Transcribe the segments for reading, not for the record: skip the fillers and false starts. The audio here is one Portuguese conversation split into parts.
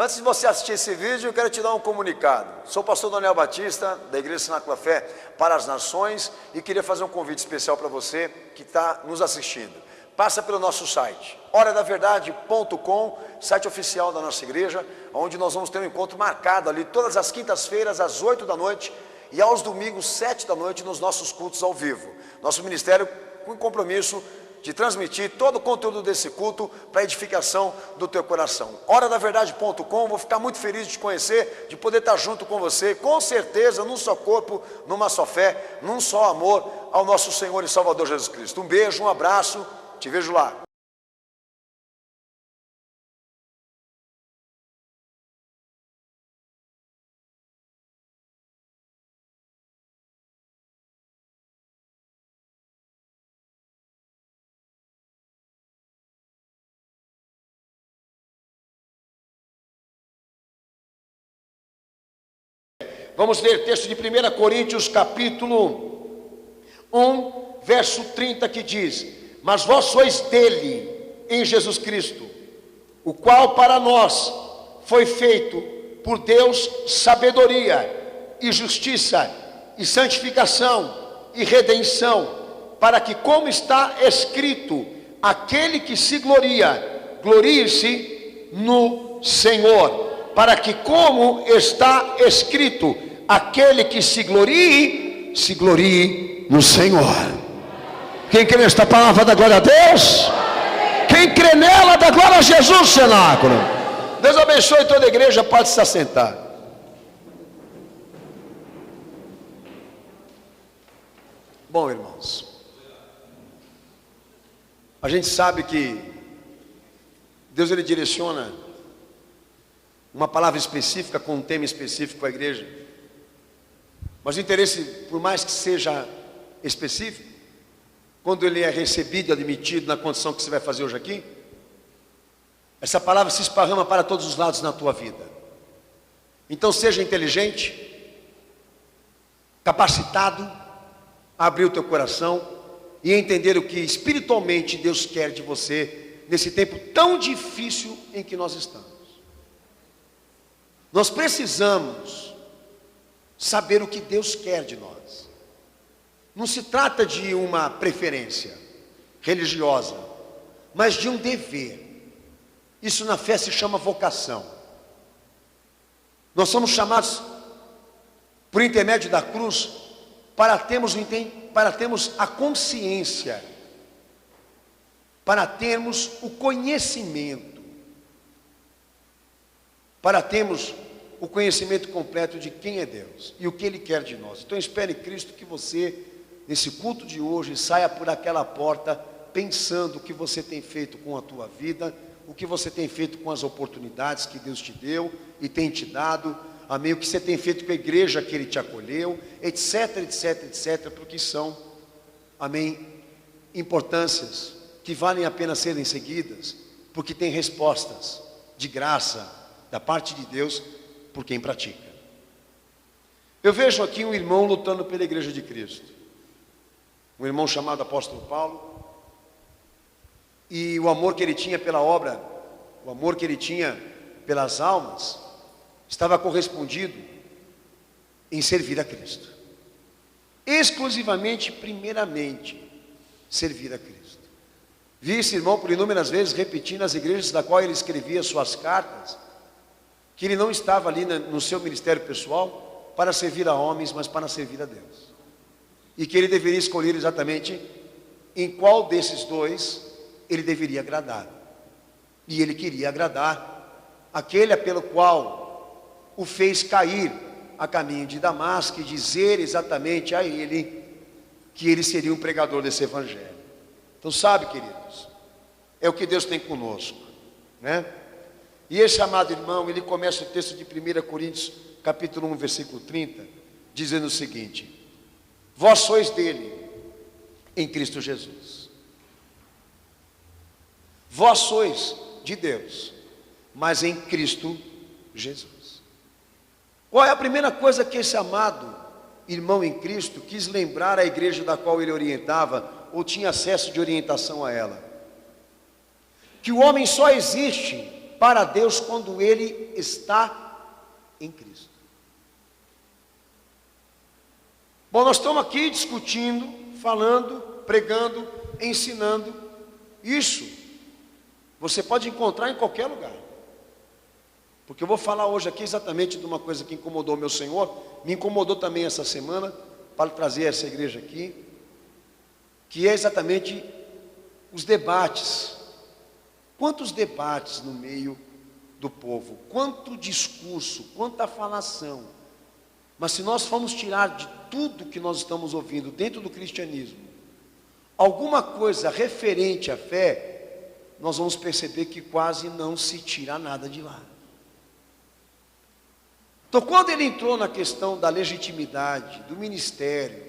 Antes de você assistir esse vídeo, eu quero te dar um comunicado. Sou o pastor Daniel Batista, da Igreja Cenáculo Fé para as Nações, e queria fazer um convite especial para você que está nos assistindo. Passa pelo nosso site, horadaverdade.com, site oficial da nossa igreja, onde nós vamos ter um encontro marcado ali todas as quintas-feiras, às 8 da noite, e aos domingos, 7 da noite, nos nossos cultos ao vivo. Nosso ministério com compromisso de transmitir todo o conteúdo desse culto para a edificação do teu coração. Horadaverdade.com, vou ficar muito feliz de te conhecer, de poder estar junto com você, com certeza, num só corpo, numa só fé, num só amor ao nosso Senhor e Salvador Jesus Cristo. Um beijo, um abraço, te vejo lá. Vamos ler o texto de 1 Coríntios, capítulo 1, verso 30, que diz: Mas vós sois dele, em Jesus Cristo, o qual para nós foi feito por Deus sabedoria e justiça e santificação e redenção, para que, como está escrito, aquele que se gloria, glorie-se no Senhor. Para que, como está escrito, aquele que se glorie no Senhor. Quem crê nesta palavra dá glória a Deus? Quem crê nela dá glória a Jesus, cenáculo. Deus abençoe toda a igreja, pode se assentar. Bom, irmãos, a gente sabe que Deus, ele direciona uma palavra específica com um tema específico à igreja. Mas o interesse, por mais que seja específico, quando ele é recebido e admitido na condição que você vai fazer hoje aqui, essa palavra se esparrama para todos os lados na tua vida. Então seja inteligente, capacitado a abrir o teu coração e entender o que espiritualmente Deus quer de você nesse tempo tão difícil em que nós estamos. Nós precisamos saber o que Deus quer de nós. Não se trata de uma preferência religiosa, mas de um dever. Isso na fé se chama vocação. Nós somos chamados, por intermédio da cruz, para termos a consciência, para termos o conhecimento, para termos o conhecimento completo de quem é Deus e o que Ele quer de nós. Então espere Cristo que você, nesse culto de hoje, saia por aquela porta pensando o que você tem feito com a tua vida, o que você tem feito com as oportunidades que Deus te deu e tem te dado, amém, o que você tem feito com a igreja que Ele te acolheu, etc, etc, etc, porque são, amém, importâncias que valem a pena serem seguidas, porque tem respostas de graça da parte de Deus por quem pratica. Eu vejo aqui um irmão lutando pela igreja de Cristo, um irmão chamado apóstolo Paulo, e o amor que ele tinha pela obra, o amor que ele tinha pelas almas, estava correspondido em servir a Cristo, exclusivamente, primeiramente, servir a Cristo. Vi esse irmão por inúmeras vezes repetindo nas igrejas da qual ele escrevia suas cartas, que ele não estava ali no seu ministério pessoal para servir a homens, mas para servir a Deus. E que ele deveria escolher exatamente em qual desses dois ele deveria agradar. E ele queria agradar aquele pelo qual o fez cair a caminho de Damasco e dizer exatamente a ele que ele seria um pregador desse evangelho. Então sabe, queridos, é o que Deus tem conosco, né? E esse amado irmão, ele começa o texto de 1 Coríntios, capítulo 1, versículo 30, dizendo o seguinte: Vós sois dele, em Cristo Jesus. Vós sois de Deus, mas em Cristo Jesus. Qual é a primeira coisa que esse amado irmão em Cristo quis lembrar à igreja da qual ele orientava, ou tinha acesso de orientação a ela? Que o homem só existe para Deus quando ele está em Cristo. Bom, nós estamos aqui discutindo, falando, pregando, ensinando. Isso você pode encontrar em qualquer lugar. Porque eu vou falar hoje aqui exatamente de uma coisa que incomodou meu Senhor, me incomodou também essa semana, para trazer essa igreja aqui, que é exatamente os debates. Quantos debates no meio do povo, quanto discurso, quanta falação. Mas se nós formos tirar de tudo que nós estamos ouvindo dentro do cristianismo, alguma coisa referente à fé, nós vamos perceber que quase não se tira nada de lá. Então, quando ele entrou na questão da legitimidade, do ministério,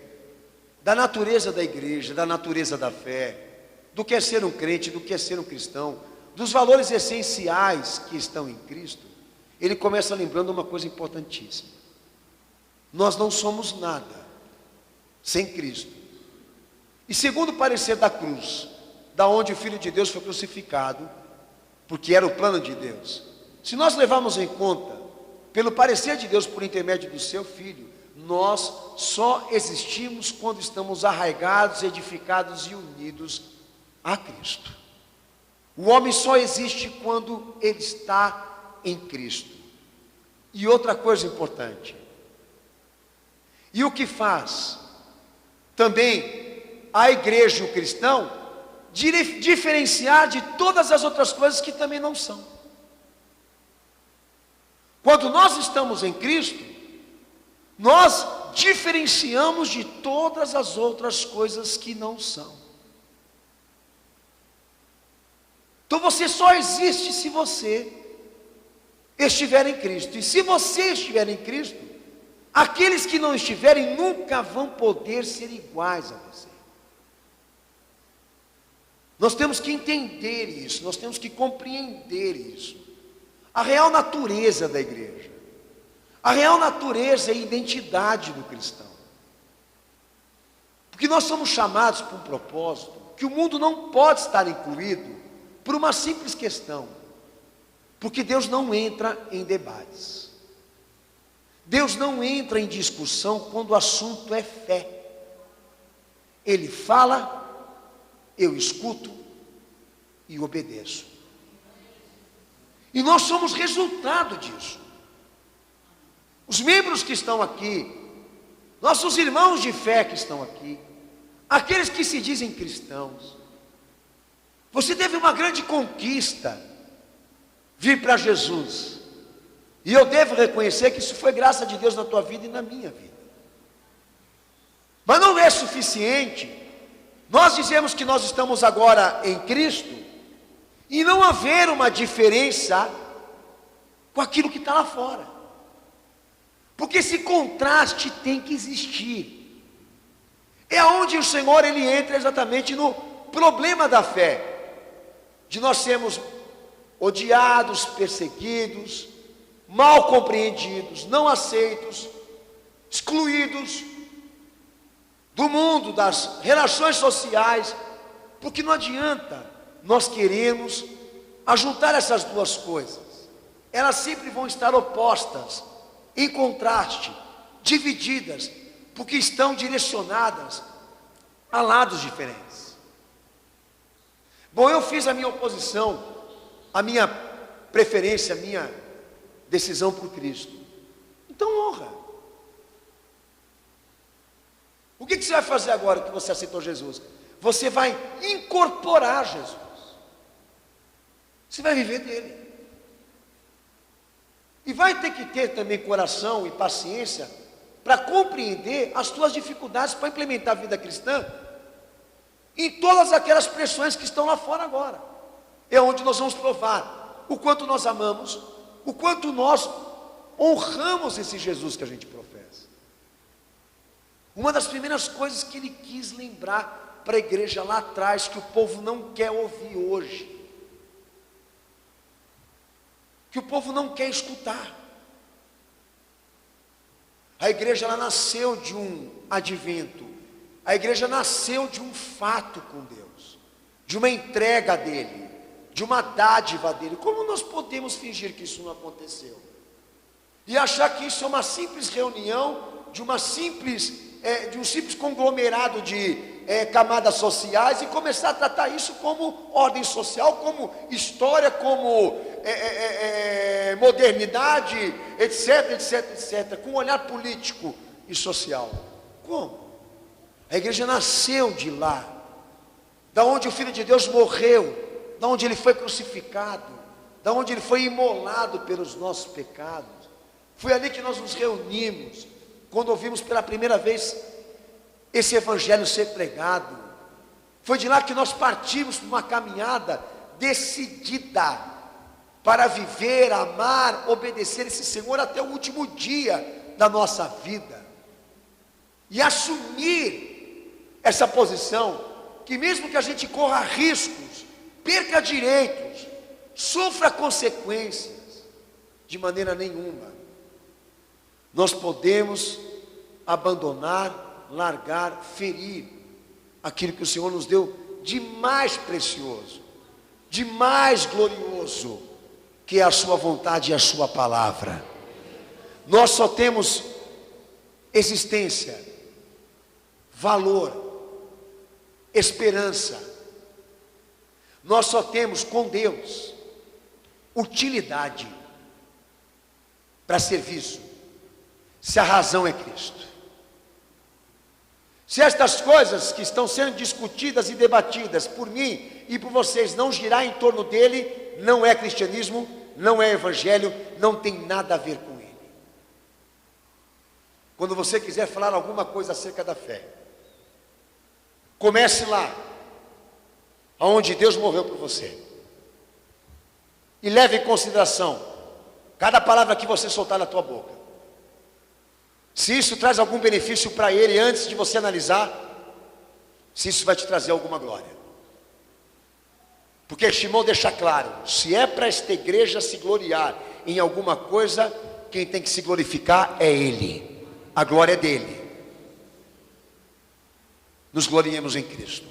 da natureza da igreja, da natureza da fé, do que é ser um crente, do que é ser um cristão, dos valores essenciais que estão em Cristo, ele começa lembrando uma coisa importantíssima. Nós não somos nada sem Cristo. E segundo o parecer da cruz, da onde o Filho de Deus foi crucificado, porque era o plano de Deus, se nós levarmos em conta, pelo parecer de Deus por intermédio do seu Filho, nós só existimos quando estamos arraigados, edificados e unidos a Cristo. O homem só existe quando ele está em Cristo. E outra coisa importante, e o que faz também a igreja e o cristão diferenciar de todas as outras coisas que também não são. Quando nós estamos em Cristo, nós diferenciamos de todas as outras coisas que não são. Então você só existe se você estiver em Cristo. E se você estiver em Cristo, aqueles que não estiverem nunca vão poder ser iguais a você. Nós temos que entender isso, nós temos que compreender isso. A real natureza da igreja, a real natureza e identidade do cristão. Porque nós somos chamados por um propósito que o mundo não pode estar incluído por uma simples questão. Porque Deus não entra em debates. Deus não entra em discussão quando o assunto é fé. Ele fala, eu escuto e obedeço. E nós somos resultado disso. Os membros que estão aqui, nossos irmãos de fé que estão aqui, aqueles que se dizem cristãos, você teve uma grande conquista, vir para Jesus. E eu devo reconhecer que isso foi graça de Deus na tua vida e na minha vida. Mas não é suficiente nós dizemos que nós estamos agora em Cristo e não haver uma diferença com aquilo que está lá fora. Porque esse contraste tem que existir. É onde o Senhor ele entra exatamente no problema da fé, de nós sermos odiados, perseguidos, mal compreendidos, não aceitos, excluídos do mundo, das relações sociais, porque não adianta nós queremos ajuntar essas duas coisas. Elas sempre vão estar opostas, em contraste, divididas, porque estão direcionadas a lados diferentes. Bom, eu fiz a minha oposição, a minha preferência, a minha decisão por Cristo. Então honra. O que você vai fazer agora que você aceitou Jesus? Você vai incorporar Jesus. Você vai viver dele. E vai ter que ter também coração e paciência para compreender as tuas dificuldades para implementar a vida cristã em todas aquelas pressões que estão lá fora agora. É onde nós vamos provar o quanto nós amamos, o quanto nós honramos esse Jesus que a gente professa. Uma das primeiras coisas que ele quis lembrar para a igreja lá atrás, que o povo não quer ouvir hoje, que o povo não quer escutar. A igreja ela nasceu de um advento, a igreja nasceu de um fato com Deus, de uma entrega dele, de uma dádiva dele. Como nós podemos fingir que isso não aconteceu? E achar que isso é uma simples reunião de um simples conglomerado de camadas sociais e começar a tratar isso como ordem social, como história, como modernidade, etc, etc, etc, com um olhar político e social. Como? A igreja nasceu de lá, da onde o Filho de Deus morreu, da onde ele foi crucificado, da onde ele foi imolado pelos nossos pecados. Foi ali que nós nos reunimos, quando ouvimos pela primeira vez esse evangelho ser pregado. Foi de lá que nós partimos para uma caminhada decidida para viver, amar, obedecer esse Senhor até o último dia da nossa vida. E assumir essa posição, que mesmo que a gente corra riscos, perca direitos, sofra consequências, de maneira nenhuma nós podemos abandonar, largar, ferir aquilo que o Senhor nos deu de mais precioso, de mais glorioso, que é a sua vontade e a sua palavra. Nós só temos existência, valor, esperança. Nós só temos com Deus utilidade para serviço, se a razão é Cristo. Se estas coisas que estão sendo discutidas e debatidas por mim e por vocês não girar em torno dele, não é cristianismo, não é evangelho, não tem nada a ver com ele. Quando você quiser falar alguma coisa acerca da fé, comece lá, aonde Deus morreu por você, e leve em consideração cada palavra que você soltar na tua boca. Se isso traz algum benefício para ele antes de você analisar, se isso vai te trazer alguma glória. Porque Shimon deixa claro, se é para esta igreja se gloriar em alguma coisa, quem tem que se glorificar é ele, a glória é dele. Nos gloriemos em Cristo,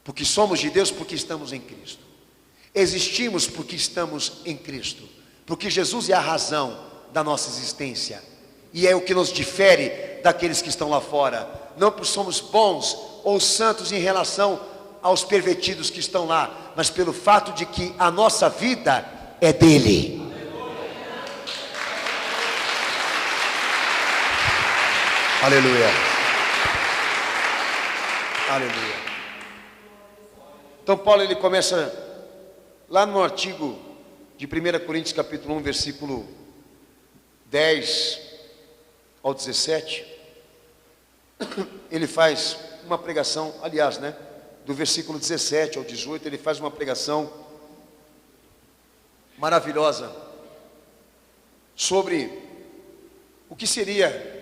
porque somos de Deus, porque estamos em Cristo. Existimos porque estamos em Cristo, porque Jesus é a razão da nossa existência, e é o que nos difere daqueles que estão lá fora. Não porque somos bons ou santos em relação aos pervertidos que estão lá, mas pelo fato de que a nossa vida é dele. Aleluia. Aleluia. Então Paulo ele começa lá no artigo de 1 Coríntios capítulo 1, versículo 10 ao 17, ele faz uma pregação, aliás, do versículo 17 ao 18, ele faz uma pregação maravilhosa sobre o que seria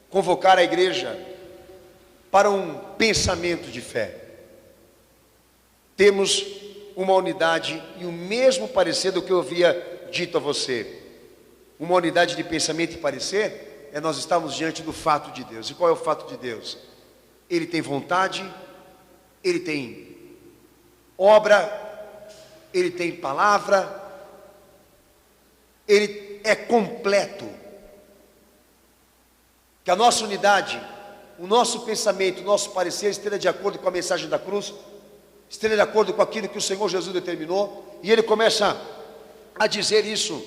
convocar a igreja para um pensamento de fé. Temos uma unidade e o mesmo parecer do que eu havia dito a você. Uma unidade de pensamento e parecer é nós estamos diante do fato de Deus. E qual é o fato de Deus? Ele tem vontade, ele tem obra, ele tem palavra, ele é completo. Que a nossa unidade, o nosso pensamento, o nosso parecer esteja de acordo com a mensagem da cruz, esteja de acordo com aquilo que o Senhor Jesus determinou. E ele começa a dizer isso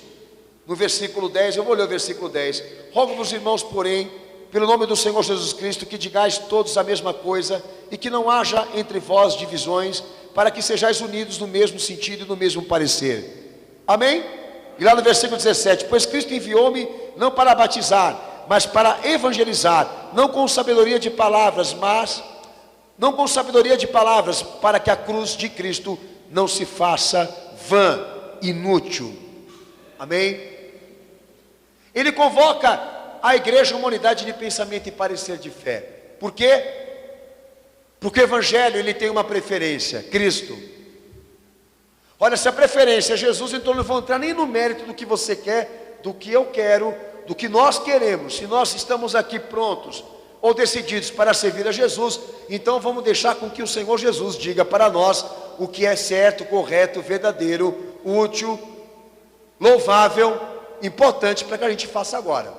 no versículo 10, eu vou ler o versículo 10. Rogo-vos, irmãos, porém, pelo nome do Senhor Jesus Cristo, que digais todos a mesma coisa, e que não haja entre vós divisões, para que sejais unidos no mesmo sentido e no mesmo parecer. Amém? E lá no versículo 17, pois Cristo enviou-me não para batizar, mas para evangelizar, não com sabedoria de palavras, para que a cruz de Cristo não se faça vã, inútil. Amém? Ele convoca a igreja a uma unidade de pensamento e parecer de fé. Por quê? Porque o evangelho ele tem uma preferência, Cristo. Olha, se a preferência é Jesus, então eu não vou entrar nem no mérito do que você quer, do que eu quero, do que nós queremos. Se nós estamos aqui prontos ou decididos para servir a Jesus, então vamos deixar com que o Senhor Jesus diga para nós o que é certo, correto, verdadeiro, útil, louvável, importante para que a gente faça agora.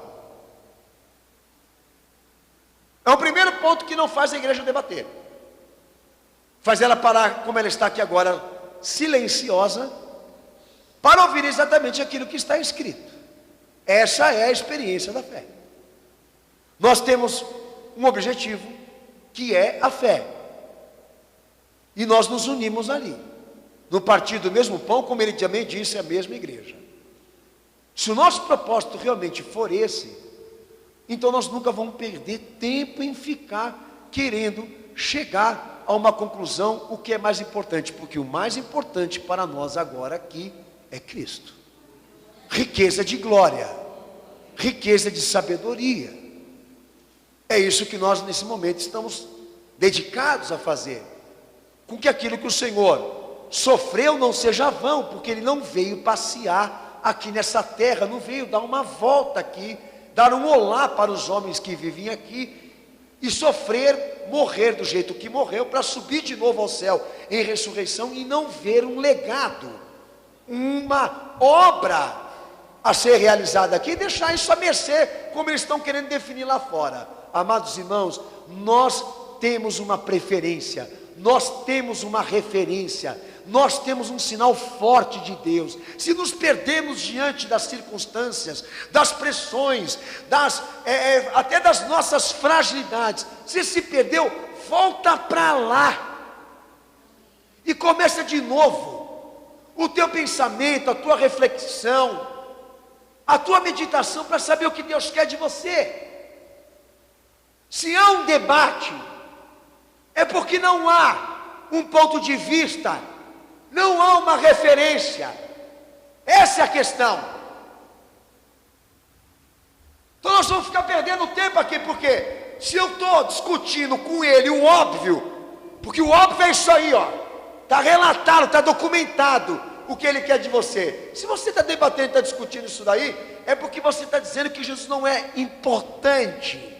É o primeiro ponto que não faz a igreja debater. Faz ela parar, como ela está aqui agora, silenciosa, para ouvir exatamente aquilo que está escrito. Essa é a experiência da fé. Nós temos um objetivo, que é a fé. E nós nos unimos ali, no partir do mesmo pão, como ele também disse, a mesma igreja. Se o nosso propósito realmente for esse, então nós nunca vamos perder tempo em ficar querendo chegar a uma conclusão, o que é mais importante, porque o mais importante para nós agora aqui é Cristo. Riqueza de glória, riqueza de sabedoria. É isso que nós nesse momento estamos dedicados a fazer, com que aquilo que o Senhor sofreu não seja vão, porque Ele não veio passear aqui nessa terra, não veio dar uma volta aqui, dar um olá para os homens que vivem aqui, e sofrer, morrer do jeito que morreu, para subir de novo ao céu em ressurreição, e não ver um legado, uma obra a ser realizada aqui, e deixar isso a mercê, como eles estão querendo definir lá fora. Amados irmãos, nós temos uma preferência, nós temos uma referência, nós temos um sinal forte de Deus. Se nos perdemos diante das circunstâncias, das pressões, até das nossas fragilidades, se perdeu, volta para lá e começa de novo o teu pensamento, a tua reflexão, a tua meditação, para saber o que Deus quer de você. Se há um debate, é porque não há um ponto de vista, não há uma referência. Essa é a questão. Então nós vamos ficar perdendo tempo aqui, porque se eu estou discutindo com ele o óbvio, porque o óbvio é isso aí, ó, está relatado, está documentado o que ele quer de você. Se você está debatendo, está discutindo isso daí, é porque você está dizendo que Jesus não é importante.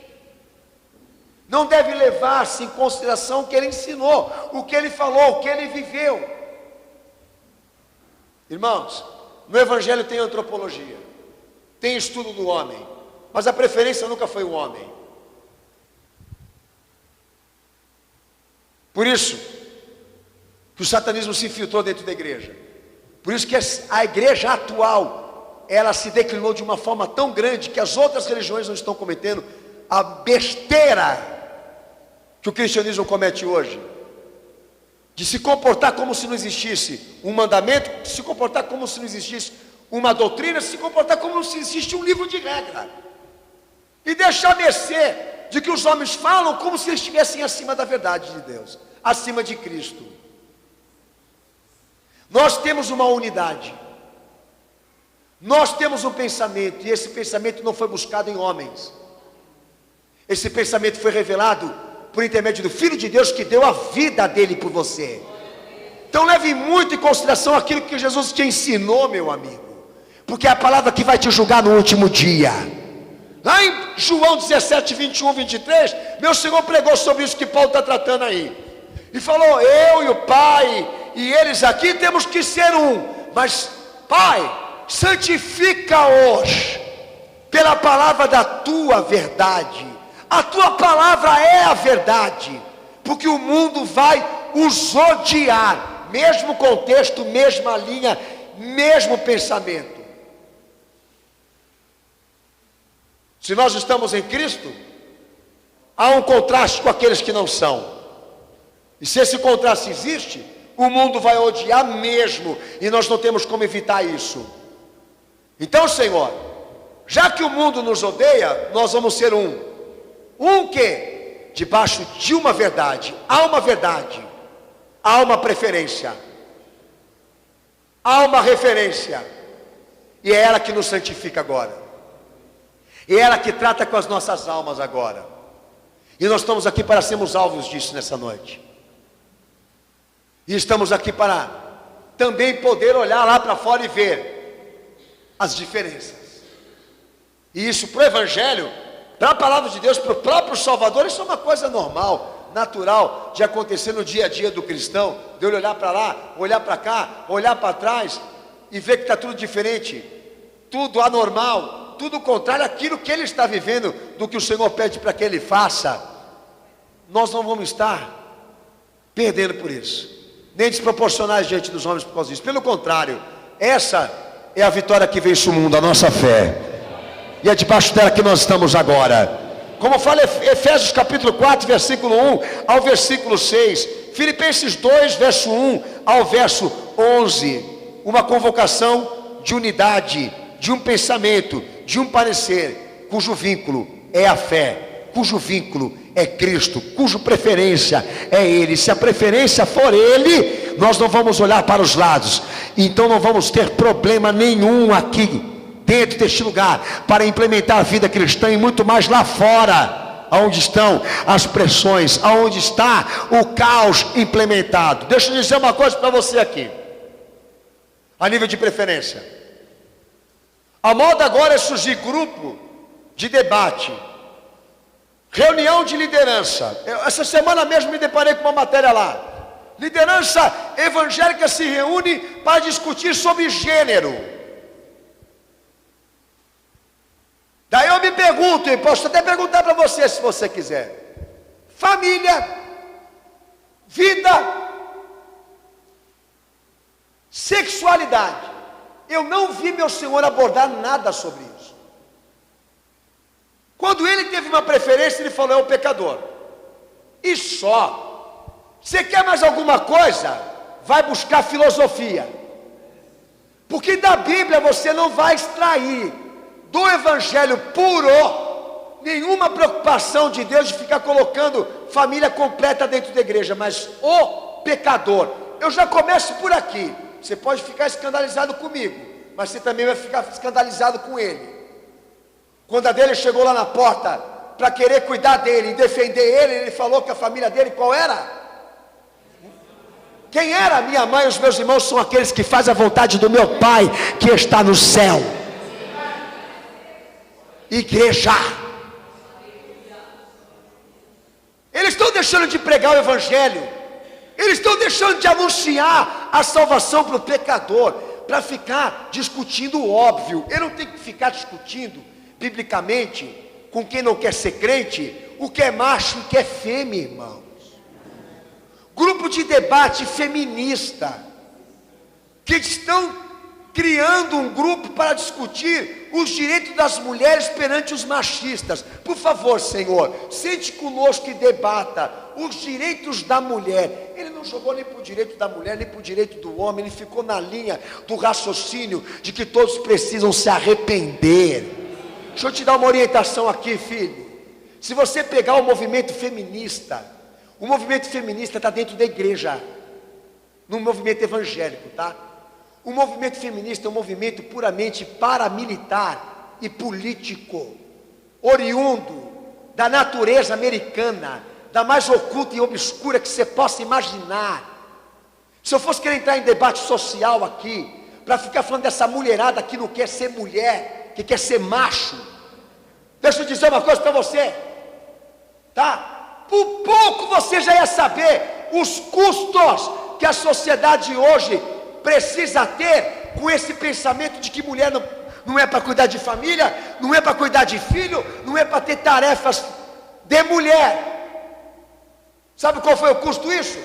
Não deve levar-se em consideração o que ele ensinou, o que ele falou, o que ele viveu. Irmãos, no Evangelho tem antropologia, tem estudo do homem, mas a preferência nunca foi o homem. Por isso que o satanismo se infiltrou dentro da igreja. Por isso que a igreja atual, ela se declinou de uma forma tão grande que as outras religiões não estão cometendo a besteira que o cristianismo comete hoje, de se comportar como se não existisse um mandamento, de se comportar como se não existisse uma doutrina, de se comportar como se existisse um livro de regra, e deixar mercê de que os homens falam como se eles estivessem acima da verdade de Deus, acima de Cristo. Nós temos uma unidade, nós temos um pensamento, e esse pensamento não foi buscado em homens, esse pensamento foi revelado por intermédio do Filho de Deus, que deu a vida dele por você. Então leve muito em consideração aquilo que Jesus te ensinou, meu amigo, porque é a palavra que vai te julgar no último dia. Lá em João 17, 21, 23, meu Senhor pregou sobre isso que Paulo está tratando aí, e falou: eu e o Pai, e eles aqui temos que ser um, mas Pai, santifica-os pela palavra da tua verdade. A tua palavra é a verdade, porque o mundo vai os odiar, mesmo contexto, mesma linha, mesmo pensamento. Se nós estamos em Cristo, há um contraste com aqueles que não são, e se esse contraste existe, o mundo vai odiar mesmo, e nós não temos como evitar isso. Então, Senhor, já que o mundo nos odeia, nós vamos ser um que? Debaixo de uma verdade, há uma preferência, há uma referência, e é ela que nos santifica agora, é ela que trata com as nossas almas agora, e nós estamos aqui para sermos alvos disso nessa noite, e estamos aqui para também poder olhar lá para fora e ver as diferenças, e isso para o Evangelho, para a palavra de Deus, para o próprio Salvador, isso é uma coisa normal. natural de acontecer no dia a dia do cristão, de ele olhar para lá, olhar para cá, olhar para trás e ver que está tudo diferente, tudo anormal, tudo contrário àquilo que ele está vivendo, do que o Senhor pede para que ele faça. Nós não vamos estar perdendo por isso, nem desproporcionais diante dos homens por causa disso. Pelo contrário, essa é a vitória que vence o mundo, a nossa fé, e é debaixo dela que nós estamos agora. Como fala Efésios capítulo 4, versículo 1 ao versículo 6, Filipenses 2, verso 1 ao verso 11, uma convocação de unidade, de um pensamento, de um parecer, cujo vínculo é a fé, cujo vínculo é Cristo, cuja preferência é Ele. Se a preferência for Ele, nós não vamos olhar para os lados, então não vamos ter problema nenhum aqui dentro deste lugar para implementar a vida cristã, e muito mais lá fora, aonde estão as pressões, aonde está o caos implementado. Deixa eu dizer uma coisa para você aqui, a nível de preferência. A moda agora é surgir grupo de debate, reunião de liderança. Essa semana mesmo me deparei com uma matéria lá. Liderança evangélica se reúne para discutir sobre gênero. Daí eu me pergunto, e posso até perguntar para você se você quiser: família, vida, sexualidade. Eu não vi meu Senhor abordar nada sobre isso. Quando ele teve uma preferência, ele falou: é o pecador. E só. Você quer mais alguma coisa? Vai buscar filosofia. Porque da Bíblia você não vai extrair do evangelho puro nenhuma preocupação de Deus de ficar colocando família completa dentro da igreja, mas o pecador. Eu já começo por aqui. Você pode ficar escandalizado comigo, mas você também vai ficar escandalizado com ele. Quando a dele chegou lá na porta para querer cuidar dele e defender ele, ele falou que a família dele qual era? Quem era? Minha mãe e os meus irmãos são aqueles que fazem a vontade do meu Pai que está no céu. Igreja. Eles estão deixando de pregar o evangelho, eles estão deixando de anunciar a salvação para o pecador, para ficar discutindo o óbvio. Eu não tenho que ficar discutindo biblicamente com quem não quer ser crente o que é macho e o que é fêmea, irmãos. Grupo de debate feminista que estão criando um grupo para discutir os direitos das mulheres perante os machistas. Por favor, Senhor, sente conosco e debata os direitos da mulher. Ele não jogou nem para o direito da mulher, nem para o direito do homem. Ele ficou na linha do raciocínio de que todos precisam se arrepender. Deixa eu te dar uma orientação aqui, filho. Se você pegar o movimento feminista está dentro da igreja, no movimento evangélico, tá? O movimento feminista é um movimento puramente paramilitar e político, oriundo da natureza americana, da mais oculta e obscura que você possa imaginar. Se eu fosse querer entrar em debate social aqui, para ficar falando dessa mulherada que não quer ser mulher, que quer ser macho, deixa eu dizer uma coisa para você, tá? Por pouco você já ia saber os custos que a sociedade hoje precisa ter com esse pensamento de que mulher não é para cuidar de família, não é para cuidar de filho, não é para ter tarefas de mulher. Sabe qual foi o custo disso?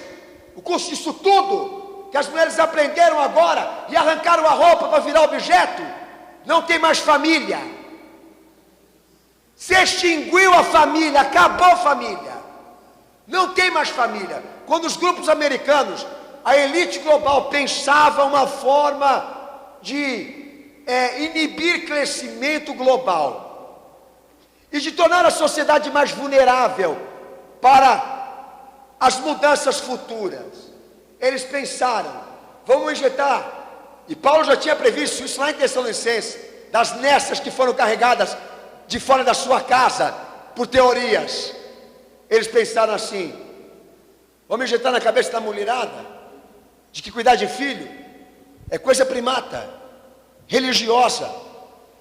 O custo disso tudo que as mulheres aprenderam agora e arrancaram a roupa para virar objeto. Não tem mais família. Se extinguiu a família, acabou a família. Não tem mais família. Quando os grupos americanos, a elite global, pensava uma forma de inibir crescimento global e de tornar a sociedade mais vulnerável para as mudanças futuras, eles pensaram: vamos injetar, e Paulo já tinha previsto isso lá em Tessalonicenses, das nestas que foram carregadas de fora da sua casa por teorias. Eles pensaram assim: vamos injetar na cabeça da mulherada de que cuidar de filho é coisa primata, religiosa.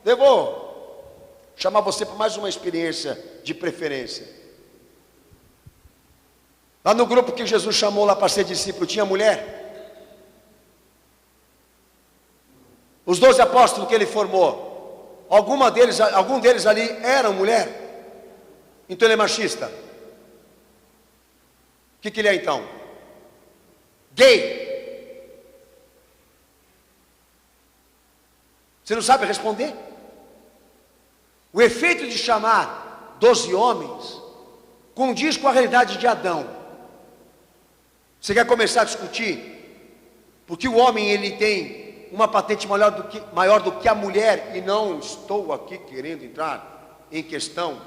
Eu vou chamar você para mais uma experiência de preferência. Lá no grupo que Jesus chamou lá para ser discípulo, tinha mulher? Os 12 apóstolos que ele formou, algum deles ali eram mulher? Então ele é machista. O que ele é então? Gay. Você não sabe responder? O efeito de chamar 12 homens condiz com a realidade de Adão. Você quer começar a discutir? Porque o homem ele tem uma patente maior do que a mulher, e não estou aqui querendo entrar em questão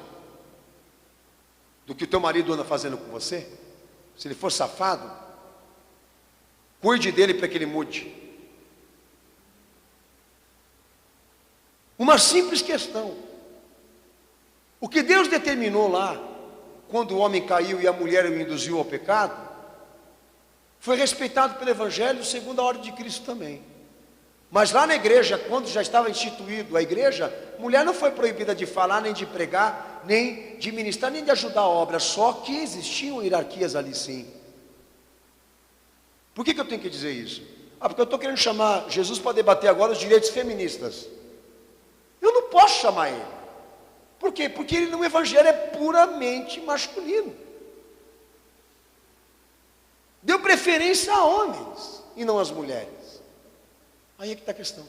do que o teu marido anda fazendo com você. Se ele for safado, cuide dele para que ele mude. Uma simples questão. O que Deus determinou lá, quando o homem caiu e a mulher o induziu ao pecado, foi respeitado pelo Evangelho segundo a ordem de Cristo também. Mas lá na igreja, quando já estava instituído a igreja, mulher não foi proibida de falar, nem de pregar, nem de ministrar, nem de ajudar a obra. Só que existiam hierarquias ali sim. Por que eu tenho que dizer isso? Porque eu estou querendo chamar Jesus para debater agora os direitos feministas. Eu não posso chamar ele. Por quê? Porque ele no Evangelho é puramente masculino. Deu preferência a homens e não às mulheres. Aí é que está a questão.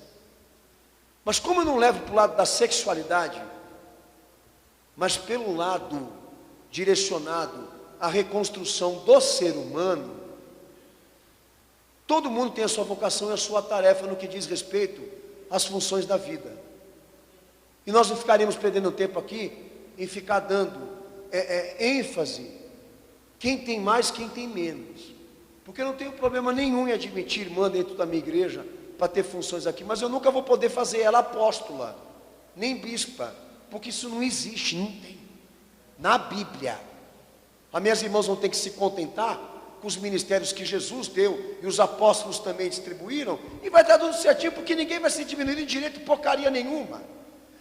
Mas como eu não levo para o lado da sexualidade, mas pelo lado direcionado à reconstrução do ser humano, todo mundo tem a sua vocação e a sua tarefa no que diz respeito às funções da vida. E nós não ficaremos perdendo tempo aqui em ficar dando ênfase quem tem mais, quem tem menos. Porque eu não tenho problema nenhum em admitir irmã dentro da minha igreja para ter funções aqui, mas eu nunca vou poder fazer ela apóstola, nem bispa, porque isso não existe, não tem. Na Bíblia. As minhas irmãs vão ter que se contentar com os ministérios que Jesus deu e os apóstolos também distribuíram, e vai dar tudo certinho, porque ninguém vai se diminuir em direito porcaria nenhuma.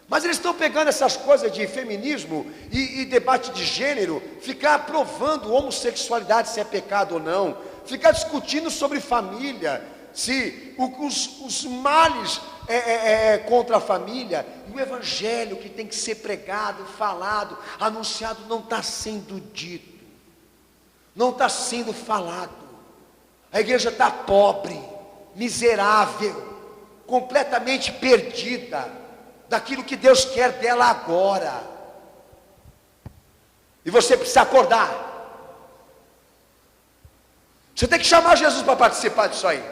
Mas eles estão pegando essas coisas de feminismo e debate de gênero, ficar aprovando homossexualidade, se é pecado ou não, ficar discutindo sobre família, se os males contra a família, e o evangelho que tem que ser pregado, falado, anunciado, não está sendo dito, não está sendo falado. A igreja está pobre, miserável, completamente perdida daquilo que Deus quer dela agora. E você precisa acordar. Você tem que chamar Jesus para participar disso aí.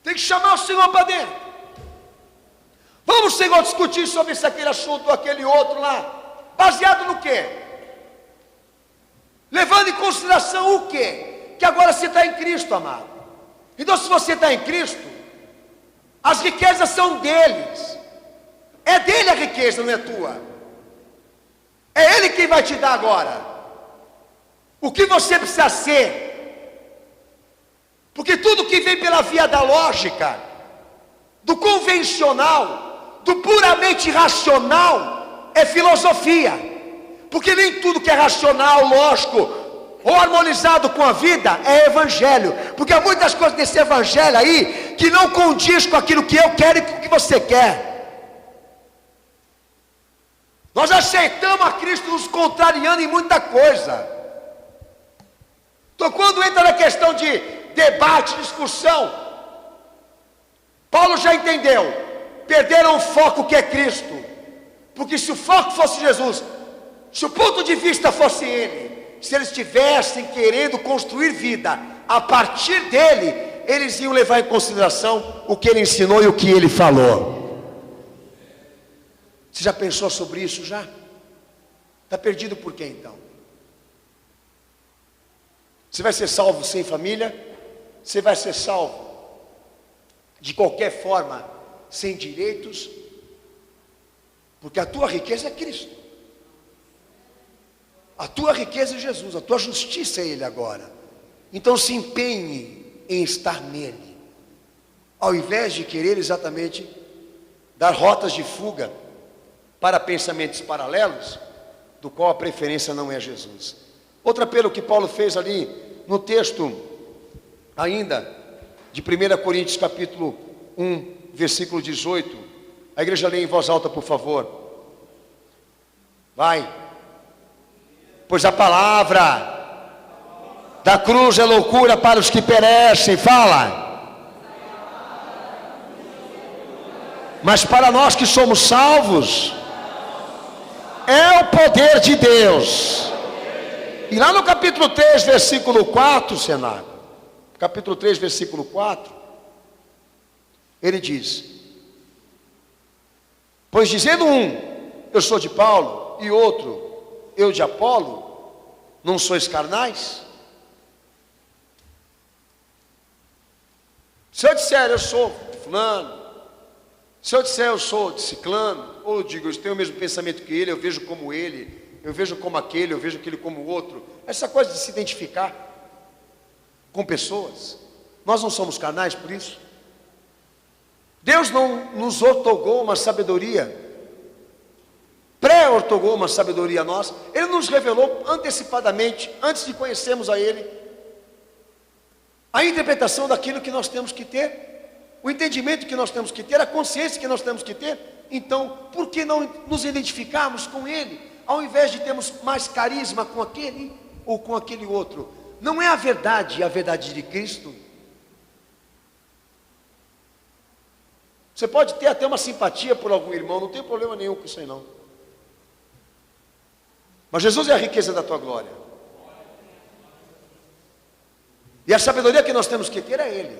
Tem que chamar o Senhor para dentro. Vamos, Senhor, discutir sobre esse aquele assunto ou aquele outro lá. Baseado no quê? Levando em consideração o quê? Que agora você está em Cristo, amado. Então, se você está em Cristo, as riquezas são deles. É dele a riqueza, não é tua. É ele quem vai te dar agora. O que você precisa ser. Porque tudo que vem pela via da lógica, do convencional, do puramente racional, é filosofia. Porque nem tudo que é racional, lógico, ou harmonizado com a vida, é evangelho. Porque há muitas coisas desse evangelho aí que não condiz com aquilo que eu quero e com o que você quer. Nós aceitamos a Cristo nos contrariando em muita coisa. Então, quando entra na questão de debate, discussão, Paulo já entendeu. Perderam o foco que é Cristo. Porque se o foco fosse Jesus, se o ponto de vista fosse Ele, se eles estivessem querendo construir vida a partir dele, eles iam levar em consideração o que ele ensinou e o que ele falou. Você já pensou sobre isso já? Está perdido por quê então? Você vai ser salvo sem família? Você vai ser salvo de qualquer forma, sem direitos? Porque a tua riqueza é Cristo. A tua riqueza é Jesus, a tua justiça é Ele agora. Então se empenhe em estar nele, ao invés de querer exatamente dar rotas de fuga para pensamentos paralelos, do qual a preferência não é Jesus. Outro apelo que Paulo fez ali no texto ainda de 1 Coríntios capítulo 1, versículo 18. A igreja lê em voz alta, por favor. Vai. Pois a palavra da cruz é loucura para os que perecem. Fala. Mas para nós que somos salvos, é o poder de Deus. E lá no capítulo 3, versículo 4, Senado, capítulo 3, versículo 4, ele diz: pois dizendo um, eu sou de Paulo, e outro, eu de Apolo, não sois carnais? Se eu disser eu sou de fulano, se eu disser eu sou de ciclano, ou eu digo eu tenho o mesmo pensamento que ele, eu vejo como ele, eu vejo como aquele, eu vejo aquele como o outro, essa coisa de se identificar com pessoas, nós não somos carnais por isso? Deus não nos outorgou uma sabedoria, pré-outorgou uma sabedoria a nós, Ele nos revelou antecipadamente, antes de conhecermos a Ele, a interpretação daquilo que nós temos que ter, o entendimento que nós temos que ter, a consciência que nós temos que ter. Então, por que não nos identificarmos com Ele, ao invés de termos mais carisma com aquele ou com aquele outro? Não é a verdade de Cristo? Você pode ter até uma simpatia por algum irmão, não tem problema nenhum com isso aí não. Mas Jesus é a riqueza da tua glória. E a sabedoria que nós temos que ter é Ele.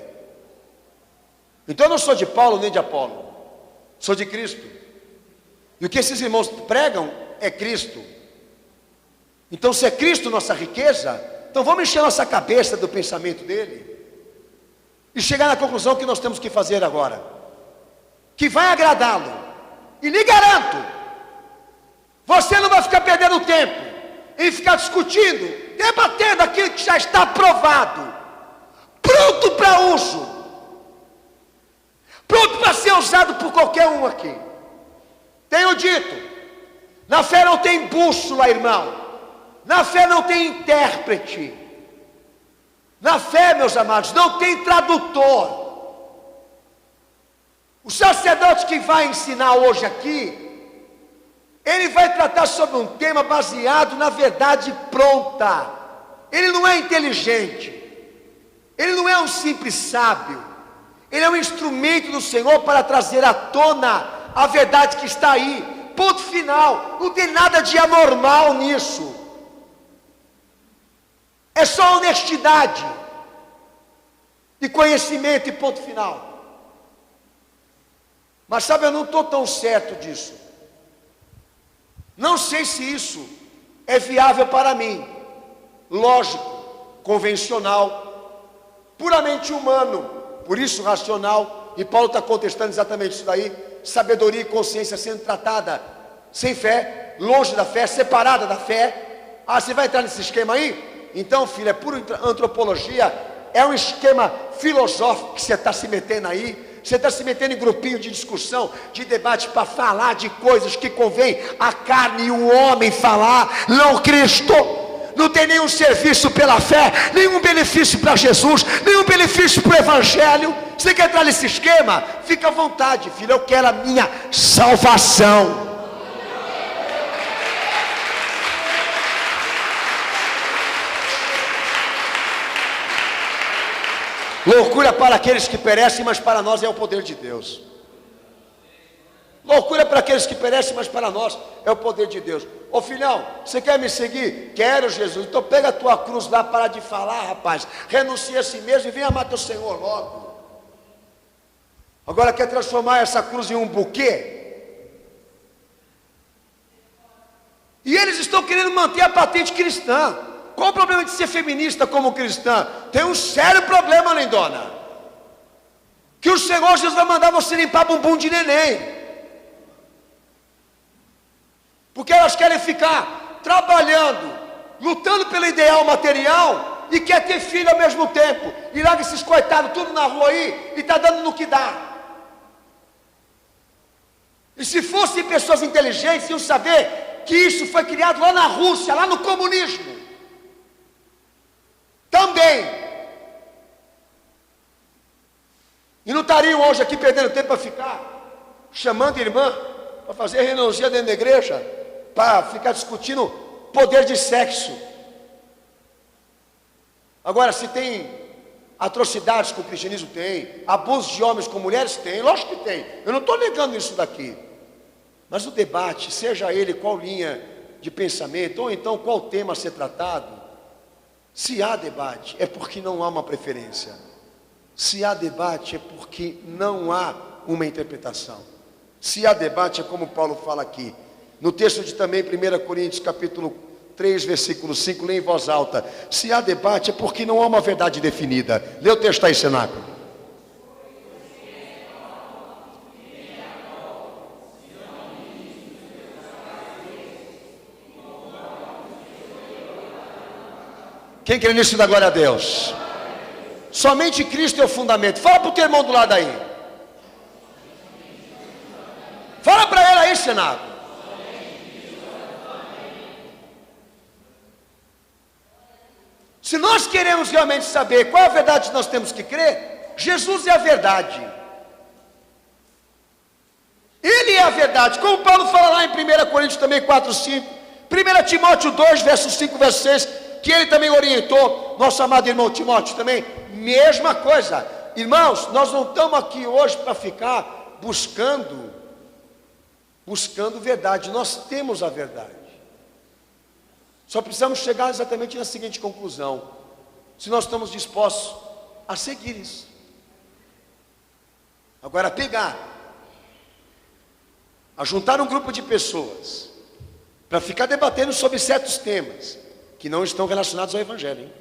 Então eu não sou de Paulo nem de Apolo, sou de Cristo. E o que esses irmãos pregam é Cristo. Então se é Cristo nossa riqueza, então vamos encher nossa cabeça do pensamento dele e chegar na conclusão que nós temos que fazer agora, que vai agradá-lo. E lhe garanto, você não vai ficar perdendo tempo em ficar discutindo, debatendo aquilo que já está provado, pronto para uso, pronto para ser usado por qualquer um aqui. Tenho dito, na fé não tem bússola, irmão. Na fé não tem intérprete. Na fé, meus amados, não tem tradutor. O sacerdote que vai ensinar hoje aqui, ele vai tratar sobre um tema baseado na verdade pronta. Ele não é inteligente, ele não é um simples sábio, ele é um instrumento do Senhor para trazer à tona a verdade que está aí. Ponto final. Não tem nada de anormal nisso. É só honestidade e conhecimento e ponto final. Mas sabe, eu não estou tão certo disso. Não sei se isso é viável para mim. Lógico, convencional, puramente humano, por isso racional. E Paulo está contestando exatamente isso daí. Sabedoria e consciência sendo tratada sem fé, longe da fé, separada da fé. Ah, você vai entrar nesse esquema aí? Então, filho, é pura antropologia, é um esquema filosófico que você está se metendo aí. Você está se metendo em grupinho de discussão, de debate para falar de coisas que convém a carne e o homem falar, não Cristo. Não tem nenhum serviço pela fé, nenhum benefício para Jesus, nenhum benefício para o Evangelho. Você quer entrar nesse esquema? Fica à vontade, filho, eu quero a minha salvação. Loucura para aqueles que perecem, mas para nós é o poder de Deus. Loucura para aqueles que perecem, mas para nós é o poder de Deus. Ô filhão, você quer me seguir? Quero, Jesus. Então pega a tua cruz lá, para de falar, rapaz. Renuncia a si mesmo e vem amar teu Senhor logo. Agora quer transformar essa cruz em um buquê? E eles estão querendo manter a patente cristã. Qual o problema de ser feminista como cristã? Tem um sério problema, lindona. Que o Senhor Jesus vai mandar você limpar bumbum de neném. Porque elas querem ficar trabalhando, lutando pelo ideal material e quer ter filho ao mesmo tempo. E larga esses coitados tudo na rua aí e está dando no que dá. E se fossem pessoas inteligentes, iam saber que isso foi criado lá na Rússia, lá no comunismo. estariam hoje aqui perdendo tempo para ficar chamando irmã para fazer reuniãozinha dentro da igreja, para ficar discutindo poder de sexo. Agora, se tem atrocidades que o cristianismo tem, abuso de homens com mulheres, tem, lógico que tem. Eu não estou negando isso daqui. Mas o debate, seja ele qual linha de pensamento, ou então qual tema a ser tratado, se há debate, é porque não há uma preferência. Se há debate, é porque não há uma interpretação. Se há debate, é como Paulo fala aqui. No texto de também 1 Coríntios, capítulo 3, versículo 5, lê em voz alta. Se há debate, é porque não há uma verdade definida. Lê o texto aí, cenáculo. Quem crê nisso dá glória a Deus? Somente Cristo é o fundamento. Fala para o teu irmão do lado aí. Fala para ele aí, Senado. Se nós queremos realmente saber qual é a verdade que nós temos que crer, Jesus é a verdade. Ele é a verdade. Como Paulo fala lá em 1 Coríntios também 4, 5. 1 Timóteo 2, verso 5, verso 6. Que ele também orientou, nosso amado irmão Timóteo também. Mesma coisa. Irmãos, nós não estamos aqui hoje para ficar buscando verdade. Nós temos a verdade. Só precisamos chegar exatamente na seguinte conclusão: se nós estamos dispostos a seguir isso. Agora, a juntar um grupo de pessoas para ficar debatendo sobre certos temas que não estão relacionados ao Evangelho, hein?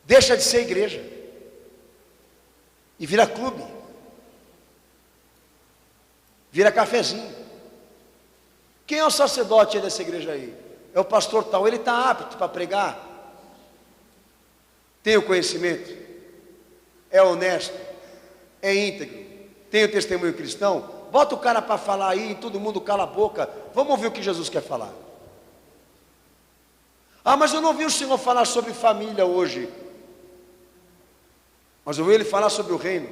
Deixa de ser igreja e vira clube, vira cafezinho. Quem é o sacerdote dessa igreja aí? É o pastor tal. Ele está apto para pregar? Tem o conhecimento? É honesto? É íntegro? Tem o testemunho cristão? Bota o cara para falar aí e todo mundo cala a boca. Vamos ouvir o que Jesus quer falar. Ah, mas eu não vi o Senhor falar sobre família hoje. Mas eu vi Ele falar sobre o reino.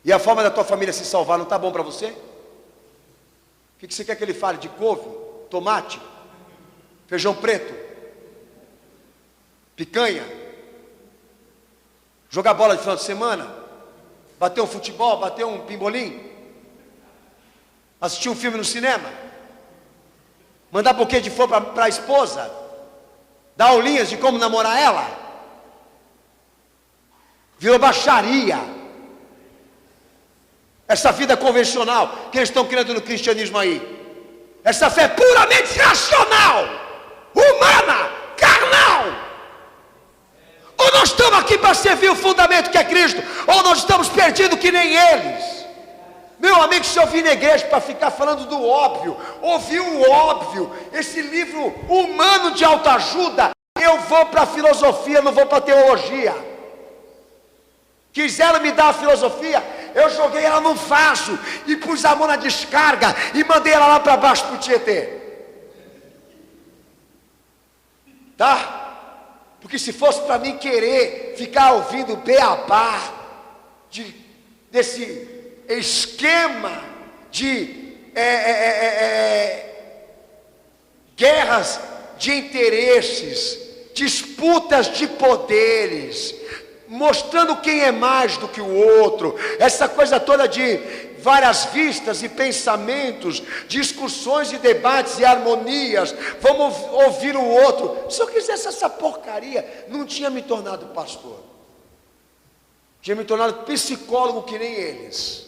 E a forma da tua família se salvar não está bom para você? O que você quer que Ele fale? De couve, tomate, feijão preto, picanha, jogar bola de final de semana, bater um futebol, bater um pimbolim, assistir um filme no cinema, mandar buquê de flor para a esposa, dar aulinhas de como namorar ela? Virou baixaria. Essa vida convencional que eles estão criando no cristianismo aí. Essa fé puramente racional, humana, carnal. Ou nós estamos aqui para servir o fundamento que é Cristo, ou nós estamos perdidos que nem eles. Meu amigo, se eu vim na igreja para ficar falando do óbvio, ouvir o óbvio, esse livro humano de autoajuda, eu vou para a filosofia, não vou para a teologia. Quiseram me dar a filosofia, eu joguei ela num vaso e pus a mão na descarga e mandei ela lá para baixo para o Tietê. Tá? Porque se fosse para mim querer ficar ouvindo beabá desse esquema de guerras de interesses, disputas de poderes, mostrando quem é mais do que o outro, essa coisa toda de várias vistas e pensamentos, discussões e debates e harmonias, vamos ouvir o outro. Se eu quisesse essa porcaria, não tinha me tornado pastor, tinha me tornado psicólogo que nem eles.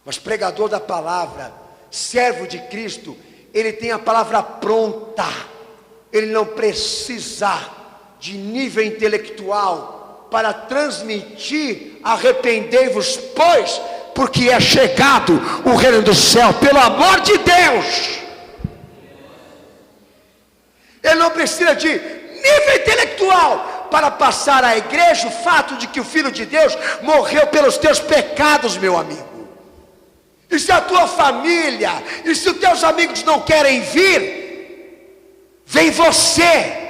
Mas pregador da palavra, servo de Cristo, ele tem a palavra pronta, ele não precisa de nível intelectual para transmitir: arrependei-vos, pois, porque é chegado o reino do céu. Pelo amor de Deus, ele não precisa de nível intelectual para passar à igreja o fato de que o Filho de Deus morreu pelos teus pecados, meu amigo. E se a tua família, e se os teus amigos não querem vir, vem você.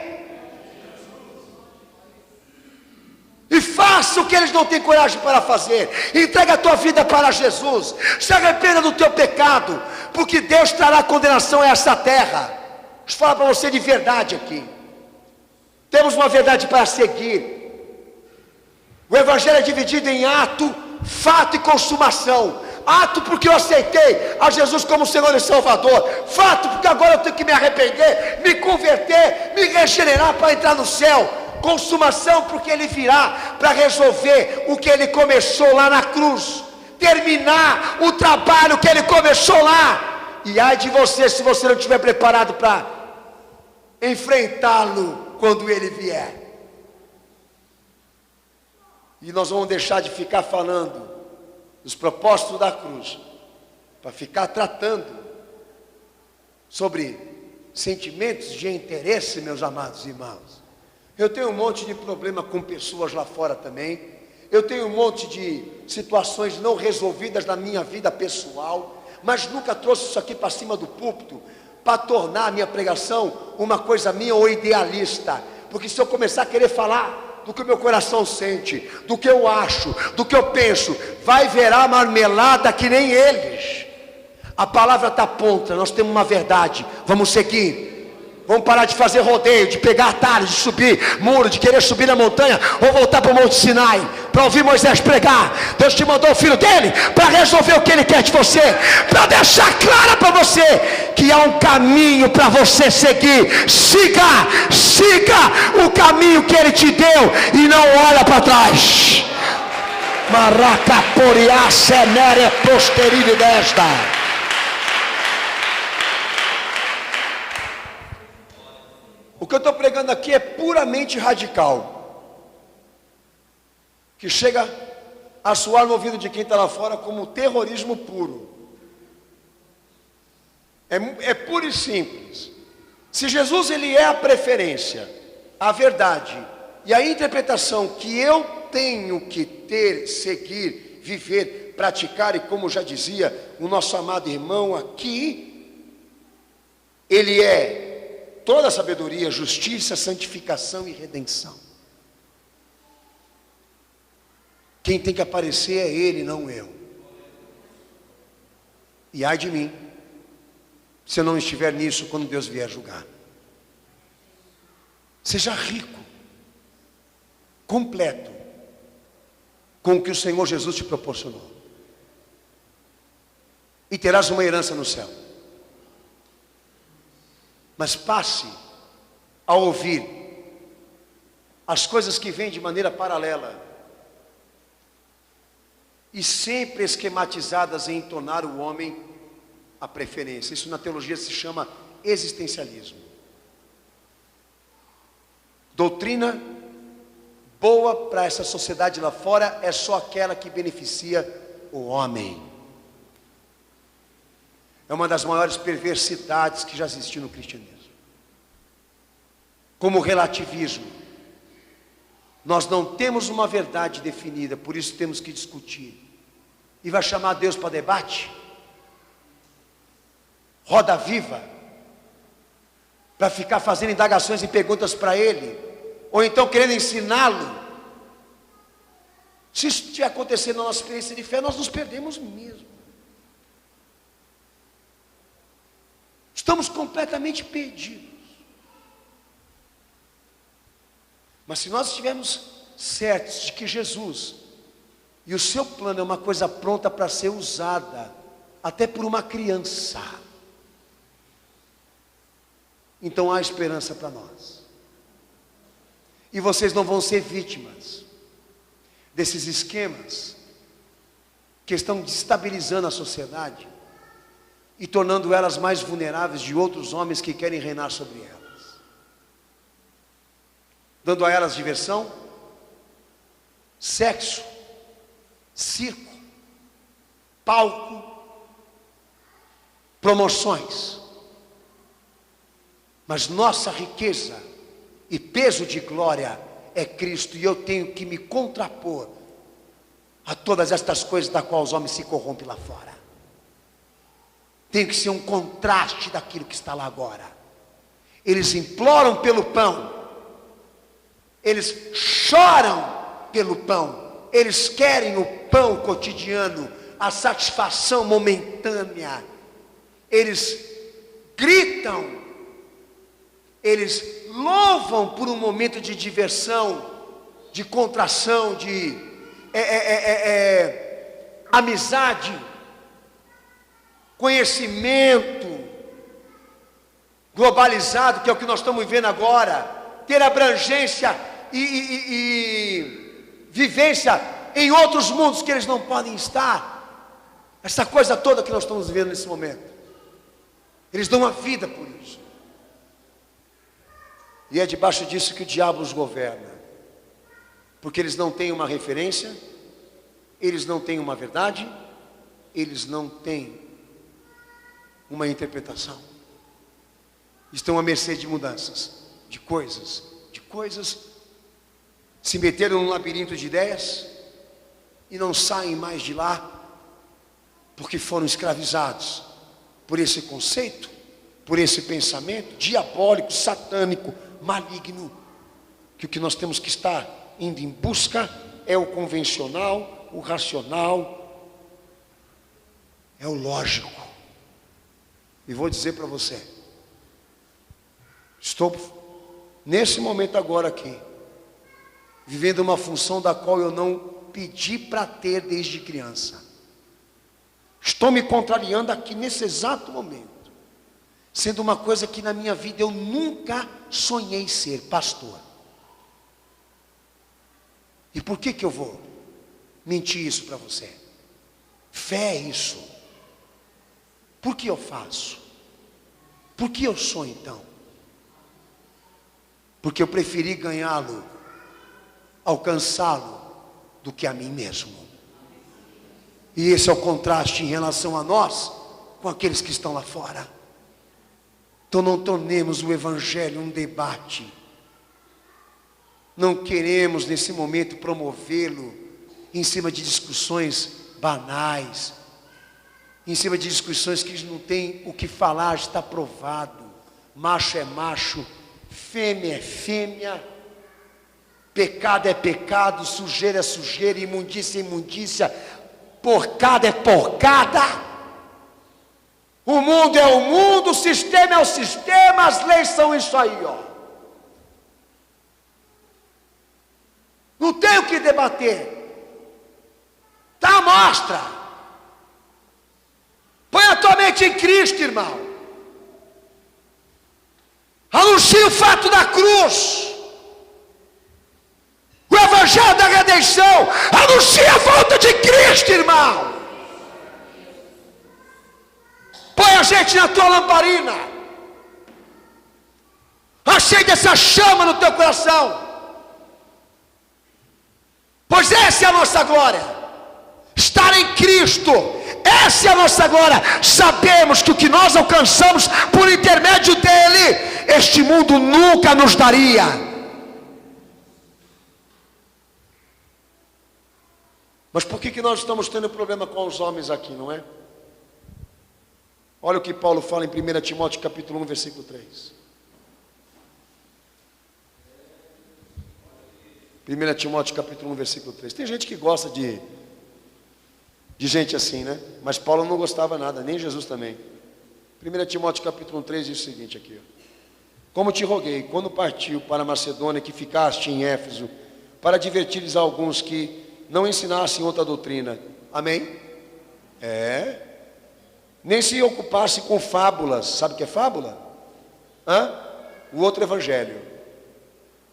E faça o que eles não têm coragem para fazer. Entrega a tua vida para Jesus. Se arrependa do teu pecado, porque Deus trará condenação a essa terra. Deixa eu falar para você de verdade aqui. Temos uma verdade para seguir. O Evangelho é dividido em ato, fato e consumação. Ato porque eu aceitei a Jesus como Senhor e Salvador. Fato porque agora eu tenho que me arrepender, me converter, me regenerar para entrar no céu. Consumação porque Ele virá para resolver o que Ele começou lá na cruz. Terminar o trabalho que Ele começou lá. E ai de você se você não estiver preparado para enfrentá-lo quando Ele vier. E nós vamos deixar de ficar falando dos propósitos da cruz, para ficar tratando sobre sentimentos de interesse, meus amados irmãos. Eu tenho um monte de problema com pessoas lá fora também. Eu tenho um monte de situações não resolvidas na minha vida pessoal, mas nunca trouxe isso aqui para cima do púlpito, para tornar a minha pregação uma coisa minha ou idealista. Porque se eu começar a querer falar do que o meu coração sente, do que eu acho, do que eu penso, vai virar marmelada que nem eles. A palavra está pronta, nós temos uma verdade, vamos seguir. Vamos parar de fazer rodeio, de pegar atalhos, de subir muro, de querer subir na montanha, ou voltar para o Monte Sinai, para ouvir Moisés pregar. Deus te mandou o filho dele para resolver o que ele quer de você, para deixar claro para você que há um caminho para você seguir. Siga o caminho que ele te deu e não olha para trás. Maracaporiá senere posteride desta. O que eu estou pregando aqui é puramente radical, que chega a soar no ouvido de quem está lá fora como terrorismo puro. É puro e simples. Se Jesus ele é a preferência, a verdade e a interpretação que eu tenho que ter, seguir, viver, praticar, e como já dizia o nosso amado irmão aqui, ele é toda a sabedoria, justiça, santificação e redenção. Quem tem que aparecer é Ele, não eu. E ai de mim, se eu não estiver nisso quando Deus vier julgar. Seja rico, completo, com o que o Senhor Jesus te proporcionou. E terás uma herança no céu. Mas passe a ouvir as coisas que vêm de maneira paralela e sempre esquematizadas em tornar o homem a preferência. Isso na teologia se chama existencialismo. Doutrina boa para essa sociedade lá fora é só aquela que beneficia o homem. É uma das maiores perversidades que já existiu no cristianismo. Como o relativismo. Nós não temos uma verdade definida, por isso temos que discutir. E vai chamar Deus para debate? Roda viva? Para ficar fazendo indagações e perguntas para Ele? Ou então querendo ensiná-lo? Se isso estiver acontecendo na nossa experiência de fé, nós nos perdemos mesmo. Estamos completamente perdidos. Mas se nós estivermos certos de que Jesus e o seu plano é uma coisa pronta para ser usada, até por uma criança, então há esperança para nós. E vocês não vão ser vítimas desses esquemas que estão destabilizando a sociedade e tornando elas mais vulneráveis de outros homens que querem reinar sobre elas, dando a elas diversão, sexo, circo, palco, promoções. Mas nossa riqueza e peso de glória é Cristo, e eu tenho que me contrapor a todas estas coisas da qual os homens se corrompem lá fora. Tem que ser um contraste daquilo que está lá agora. Eles imploram pelo pão, eles choram pelo pão. Eles querem o pão cotidiano, a satisfação momentânea. Eles gritam, eles louvam por um momento de diversão, de contração, de amizade, conhecimento globalizado, que é o que nós estamos vivendo agora, ter abrangência e vivência em outros mundos que eles não podem estar. Essa coisa toda que nós estamos vivendo nesse momento, eles dão a vida por isso. E é debaixo disso que o diabo os governa, porque eles não têm uma referência, eles não têm uma verdade, eles não têm uma interpretação. Estão à mercê de mudanças, de coisas, se meteram num labirinto de ideias e não saem mais de lá, porque foram escravizados por esse conceito, por esse pensamento diabólico, satânico, maligno, que o que nós temos que estar indo em busca é o convencional, o racional, é o lógico. E vou dizer para você, estou nesse momento agora aqui, vivendo uma função da qual eu não pedi para ter desde criança. Estou me contrariando aqui nesse exato momento, sendo uma coisa que na minha vida eu nunca sonhei ser pastor. E por que eu vou mentir isso para você? Fé é isso. Por que eu faço? Por que eu sou então? Porque eu preferi ganhá-lo, alcançá-lo, do que a mim mesmo. E esse é o contraste em relação a nós, com aqueles que estão lá fora. Então não tornemos o evangelho um debate. Não queremos nesse momento promovê-lo em cima de discussões banais, em cima de discussões que não tem o que falar, está provado. Macho é macho, fêmea é fêmea, pecado é pecado, sujeira é sujeira, imundícia é imundícia, porcada é porcada. O mundo é o mundo, o sistema é o sistema, as leis são isso aí, ó. Não tem o que debater. Está à mostra. Põe a tua mente em Cristo, irmão. Anuncie o fato da cruz, o evangelho da redenção. Anuncie a volta de Cristo, irmão. Põe a gente na tua lamparina. Acende essa chama no teu coração. Pois essa é a nossa glória. Estar em Cristo. Essa é a nossa glória. Sabemos que o que nós alcançamos por intermédio dele, este mundo nunca nos daria. Mas por que nós estamos tendo problema com os homens aqui, não é? Olha o que Paulo fala em 1 Timóteo capítulo 1, versículo 3. 1 Timóteo capítulo 1, versículo 3. Tem gente que gosta de gente assim, né? Mas Paulo não gostava nada, nem Jesus também. 1 Timóteo capítulo 1, 3 diz o seguinte aqui, ó. Como te roguei, quando partiu para a Macedônia, que ficaste em Éfeso, para advertires a alguns que não ensinassem outra doutrina. Amém? Nem se ocupasse com fábulas. Sabe o que é fábula? O outro evangelho.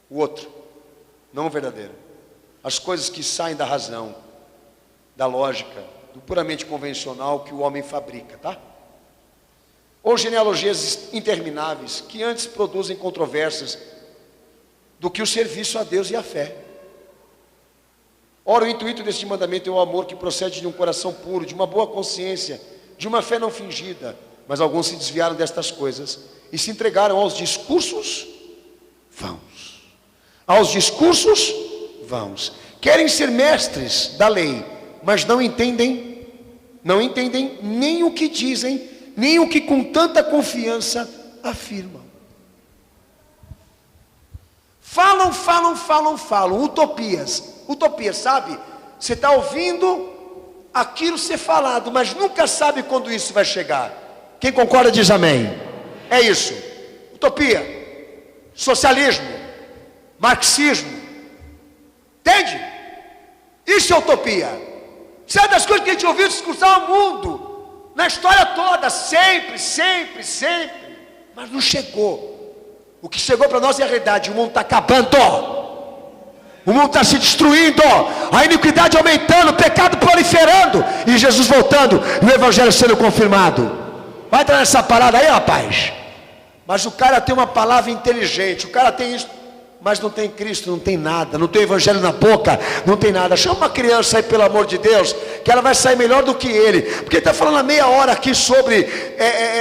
O outro, não o verdadeiro. As coisas que saem da razão, da lógica, do puramente convencional que o homem fabrica, tá? Ou genealogias intermináveis, que antes produzem controvérsias do que o serviço a Deus e a fé. Ora, o intuito deste mandamento é o amor que procede de um coração puro, de uma boa consciência, de uma fé não fingida. Mas alguns se desviaram destas coisas e se entregaram aos discursos vãos. Aos discursos vãos. Querem ser mestres da lei, mas não entendem nem o que dizem, nem o que com tanta confiança afirmam. Falam, utopias, Utopia, sabe? Você está ouvindo aquilo ser falado, mas nunca sabe quando isso vai chegar. Quem concorda diz amém. É isso. Utopia, socialismo, marxismo. Entende? Isso é utopia. Isso é uma das coisas que a gente ouviu discursar ao mundo, na história toda, sempre, sempre, sempre. Mas não chegou. O que chegou para nós é a realidade. O mundo está acabando. O mundo está se destruindo. A iniquidade aumentando, o pecado proliferando. E Jesus voltando. E o evangelho sendo confirmado. Vai entrar nessa parada aí, rapaz. Mas o cara tem uma palavra inteligente. O cara tem isso. Mas não tem Cristo, não tem nada, não tem evangelho na boca, não tem nada. Chama uma criança aí, pelo amor de Deus, que ela vai sair melhor do que ele. Porque ele está falando há meia hora aqui sobre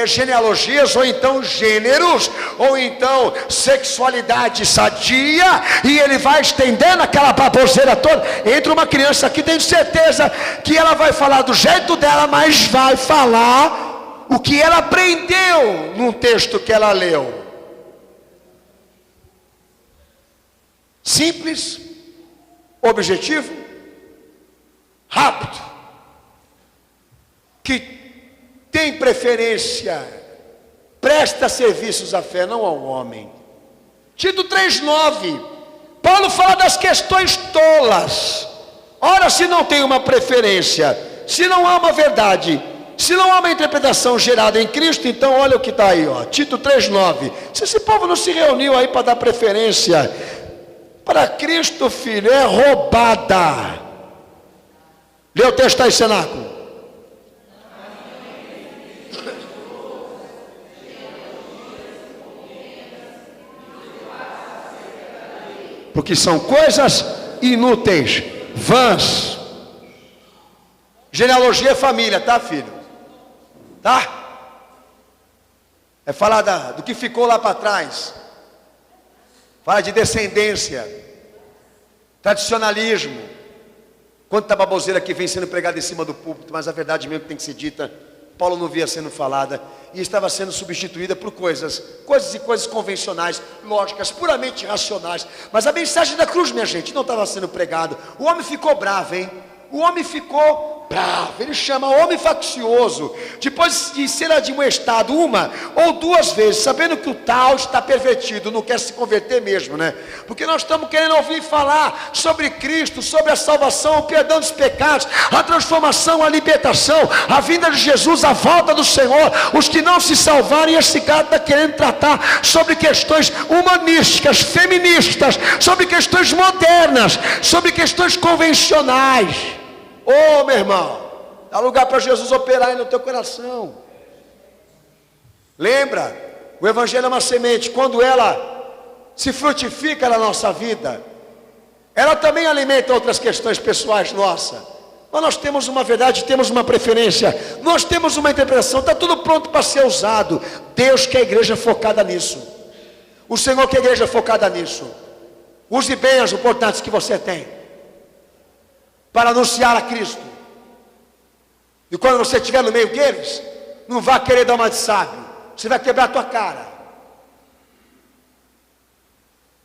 genealogias, ou então gêneros, ou então sexualidade sadia, e ele vai estendendo aquela baboseira toda. Entra uma criança aqui, tenho certeza que ela vai falar do jeito dela, mas vai falar o que ela aprendeu num texto que ela leu. Simples, objetivo, rápido, que tem preferência, presta serviços à fé, não ao homem. Tito 3,9, Paulo fala das questões tolas. Ora, se não tem uma preferência, se não há uma verdade, se não há uma interpretação gerada em Cristo, então olha o que está aí, ó, Tito 3,9. Se esse povo não se reuniu aí para dar preferência para Cristo, filho, é roubada. Lê o texto aí, cenáculo. Porque são coisas inúteis, vãs. Genealogia é família, tá, filho? Tá? É falar do que ficou lá para trás. Fala de descendência, tradicionalismo. Quanta baboseira que vem sendo pregada em cima do púlpito, mas a verdade mesmo que tem que ser dita, Paulo não via sendo falada, e estava sendo substituída por coisas convencionais, lógicas, puramente racionais. Mas a mensagem da cruz, minha gente, não estava sendo pregada. O homem ficou bravo, hein? O homem ficou bravo, ele chama homem faccioso, depois de ser admoestado uma ou duas vezes, sabendo que o tal está pervertido, não quer se converter mesmo, né? Porque nós estamos querendo ouvir falar sobre Cristo, sobre a salvação, o perdão dos pecados, a transformação, a libertação, a vinda de Jesus, a volta do Senhor. Os que não se salvarem, esse cara está querendo tratar sobre questões humanísticas, feministas, sobre questões modernas, sobre questões convencionais. Ô, meu irmão, dá lugar para Jesus operar aí no teu coração. Lembra, o evangelho é uma semente. Quando ela se frutifica na nossa vida, ela também alimenta outras questões pessoais nossas. Mas nós temos uma verdade, temos uma preferência, nós temos uma interpretação, está tudo pronto para ser usado. Deus quer a igreja focada nisso. O Senhor quer a igreja focada nisso. Use bem as oportunidades que você tem para anunciar a Cristo. E quando você estiver no meio deles, não vá querer dar uma de sábio, você vai quebrar a tua cara.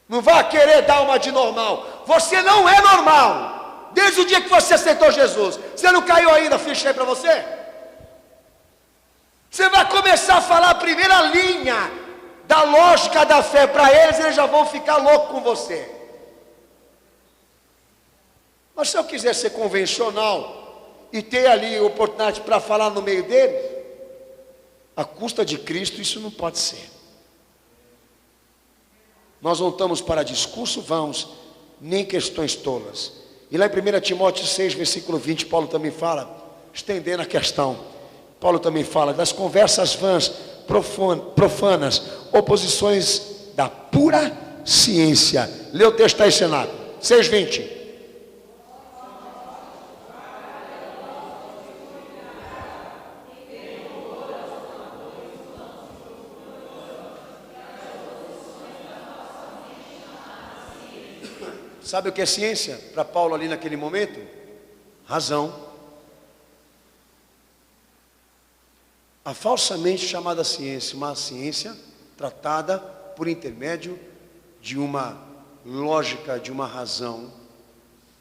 Não vá querer dar uma de normal. Você não é normal. Desde o dia que você aceitou Jesus, você não caiu ainda a ficha aí para você? Você vai começar a falar a primeira linha da lógica da fé para eles já vão ficar loucos com você. Mas se eu quiser ser convencional e ter ali oportunidade para falar no meio deles, à custa de Cristo, isso não pode ser. Nós não estamos para discurso vãos, nem questões tolas. E lá em 1 Timóteo 6, versículo 20, Paulo também fala, estendendo a questão, Paulo também fala das conversas vãs, profanas, oposições da pura ciência. Lê o texto aí, Senado, 6:20. Sabe o que é ciência para Paulo ali naquele momento? Razão. A falsamente chamada ciência, uma ciência tratada por intermédio de uma lógica, de uma razão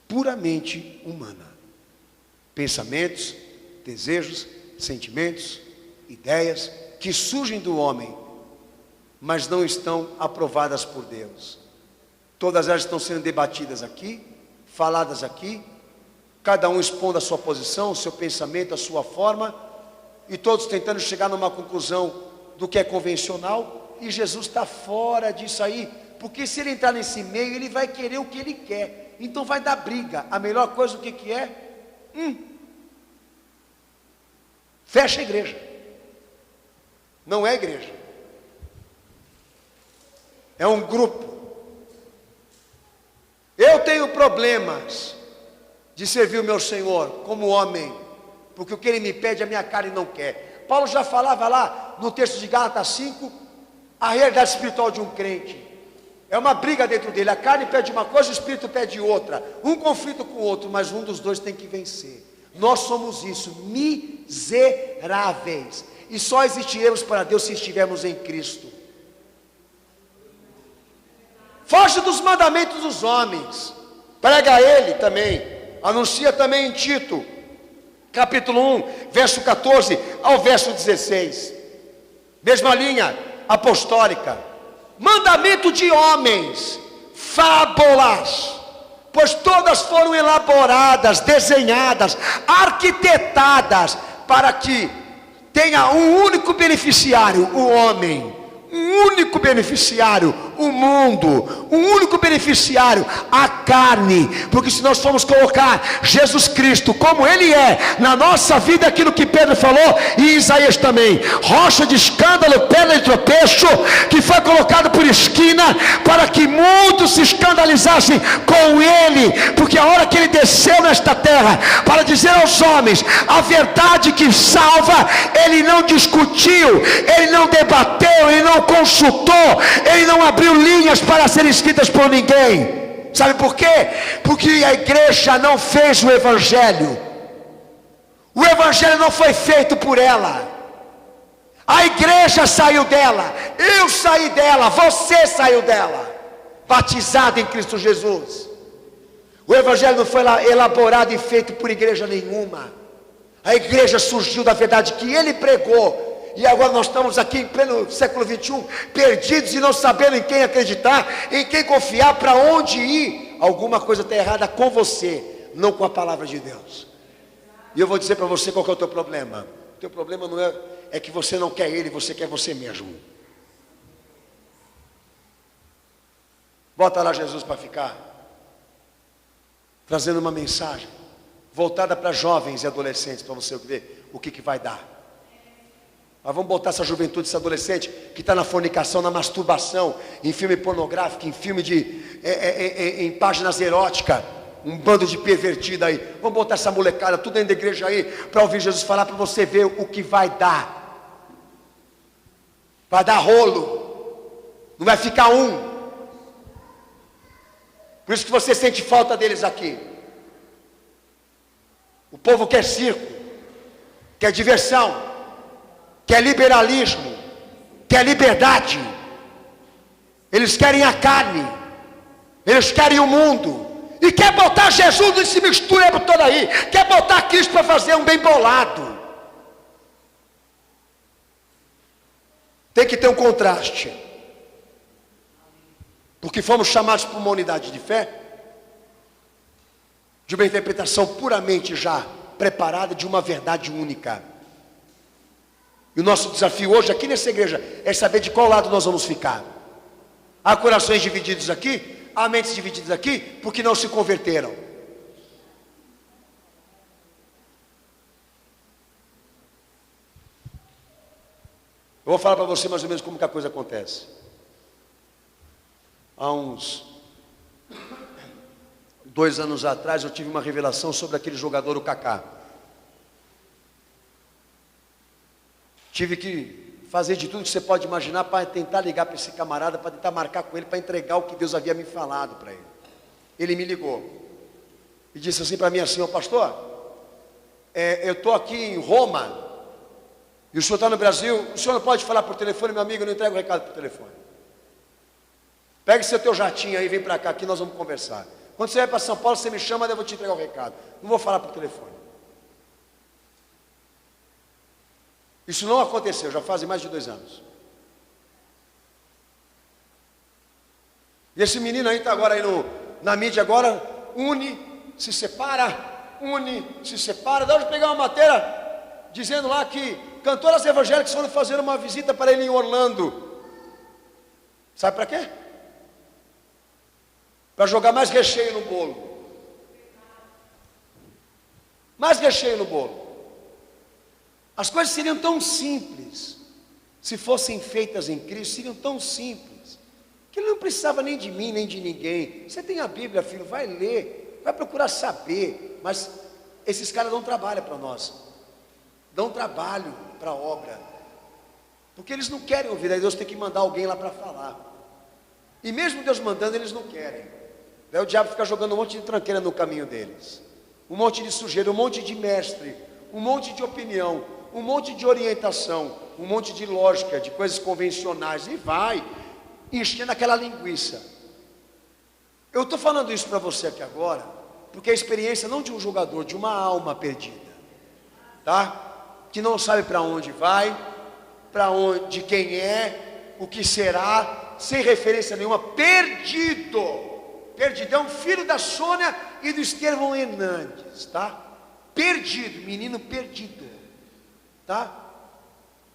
puramente humana. Pensamentos, desejos, sentimentos, ideias que surgem do homem, mas não estão aprovadas por Deus. Todas elas estão sendo debatidas aqui, faladas aqui, cada um expondo a sua posição, o seu pensamento, a sua forma, e todos tentando chegar numa conclusão do que é convencional, e Jesus está fora disso aí, porque se ele entrar nesse meio, ele vai querer o que ele quer, então vai dar briga. A melhor coisa o que é? Fecha a igreja. Não é igreja, é um grupo. Eu tenho problemas de servir o meu Senhor como homem, porque o que Ele me pede a minha carne não quer. Paulo já falava lá no texto de Gálatas 5, a realidade espiritual de um crente. É uma briga dentro dele, a carne pede uma coisa, o espírito pede outra, um conflito com o outro, mas um dos dois tem que vencer. Nós somos isso, miseráveis, e só existiremos para Deus se estivermos em Cristo. Foge dos mandamentos dos homens, prega a Ele também, anuncia também em Tito, capítulo 1, verso 14 ao verso 16, mesma linha apostólica. Mandamento de homens, fábulas, pois todas foram elaboradas, desenhadas, arquitetadas, para que tenha um único beneficiário, o homem, um único beneficiário, o mundo, um único beneficiário, a carne. Porque se nós formos colocar Jesus Cristo como Ele é na nossa vida, aquilo que Pedro falou e Isaías também, rocha de escândalo, pedra de tropeço, que foi colocado por esquina, para que muitos se escandalizassem com Ele, porque a hora que Ele desceu nesta terra, para dizer aos homens a verdade que salva, Ele não discutiu, Ele não debateu, Ele não consultou, Ele não abriu linhas para serem escritas por ninguém. Sabe por quê? Porque a igreja não fez o evangelho. O evangelho não foi feito por ela. A igreja saiu dela, eu saí dela, você saiu dela, batizado em Cristo Jesus. O evangelho não foi elaborado e feito por igreja nenhuma. A igreja surgiu da verdade que Ele pregou. E agora nós estamos aqui em pleno século 21, perdidos e não sabendo em quem acreditar, em quem confiar, para onde ir. Alguma coisa está errada com você, não com a palavra de Deus. E eu vou dizer para você qual que é o teu problema. O teu problema não é que você não quer Ele, você quer você mesmo. Bota lá Jesus para ficar, trazendo uma mensagem voltada para jovens e adolescentes, para você ver o que vai dar. Mas vamos botar essa juventude, esse adolescente que está na fornicação, na masturbação, em filme pornográfico, em filme em páginas eróticas, um bando de pervertido aí. Vamos botar essa molecada tudo dentro da igreja aí, para ouvir Jesus falar, para você ver o que vai dar. Vai dar rolo, não vai ficar um. Por isso que você sente falta deles aqui. O povo quer circo, quer diversão, quer liberalismo, quer liberdade. Eles querem a carne, eles querem o mundo, e quer botar Jesus nesse mistura toda aí, quer botar Cristo para fazer um bem bolado. Tem que ter um contraste, porque fomos chamados para uma unidade de fé, de uma interpretação puramente já preparada de uma verdade única. E o nosso desafio hoje aqui nessa igreja é saber de qual lado nós vamos ficar. Há corações divididos aqui, há mentes divididas aqui, porque não se converteram. Eu vou falar para você mais ou menos como que a coisa acontece. Há uns 2 anos atrás eu tive uma revelação sobre aquele jogador, o Kaká. Tive que fazer de tudo que você pode imaginar para tentar ligar para esse camarada, para tentar marcar com ele, para entregar o que Deus havia me falado para ele. Ele me ligou e disse assim para mim assim: ô pastor, eu estou aqui em Roma e o senhor está no Brasil, o senhor não pode falar por telefone, meu amigo, eu não entrego o recado por telefone. Pega esse teu jatinho aí, vem para cá, aqui nós vamos conversar. Quando você vai para São Paulo, você me chama, eu vou te entregar o recado. Não vou falar por telefone. Isso não aconteceu, já fazem mais de 2 anos. E esse menino aí está agora aí na mídia agora, se separa. Dá hoje pegar uma matéria dizendo lá que cantoras evangélicas foram fazer uma visita para ele em Orlando. Sabe para quê? Para jogar mais recheio no bolo. Mais recheio no bolo. As coisas seriam tão simples, se fossem feitas em Cristo, seriam tão simples, que ele não precisava nem de mim, nem de ninguém. Você tem a Bíblia, filho, vai ler, vai procurar saber. Mas esses caras dão trabalho para nós, dão trabalho para a obra, porque eles não querem ouvir, aí Deus tem que mandar alguém lá para falar. E mesmo Deus mandando, eles não querem. Daí o diabo fica jogando um monte de tranqueira no caminho deles, um monte de sujeira, um monte de mestre, um monte de opinião, um monte de orientação, um monte de lógica, de coisas convencionais, e vai enchendo aquela linguiça. Eu estou falando isso para você aqui agora, porque é a experiência não de um jogador, de uma alma perdida, tá? Que não sabe para onde vai, de quem é, o que será, sem referência nenhuma, perdidão, filho da Sônia e do Estevão Hernandes, tá? Perdido, menino perdido, tá?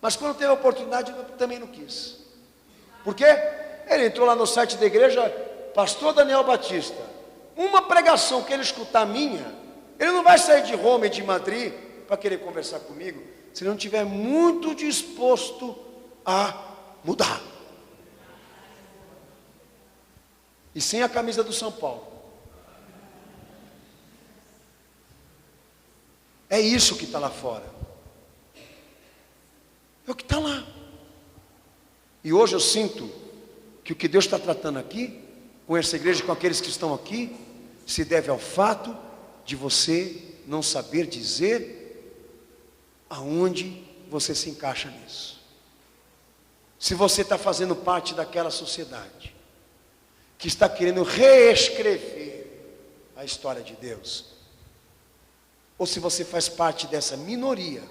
Mas quando teve a oportunidade, também não quis. Por quê? Ele entrou lá no site da igreja, pastor Daniel Batista. Uma pregação que ele escutar minha, ele não vai sair de Roma e de Madrid para querer conversar comigo, se ele não estiver muito disposto a mudar. E sem a camisa do São Paulo. É isso que está lá fora. É o que está lá. E hoje eu sinto que o que Deus está tratando aqui, com essa igreja, com aqueles que estão aqui, se deve ao fato de você não saber dizer aonde você se encaixa nisso. Se você está fazendo parte daquela sociedade que está querendo reescrever a história de Deus, ou se você faz parte dessa minoria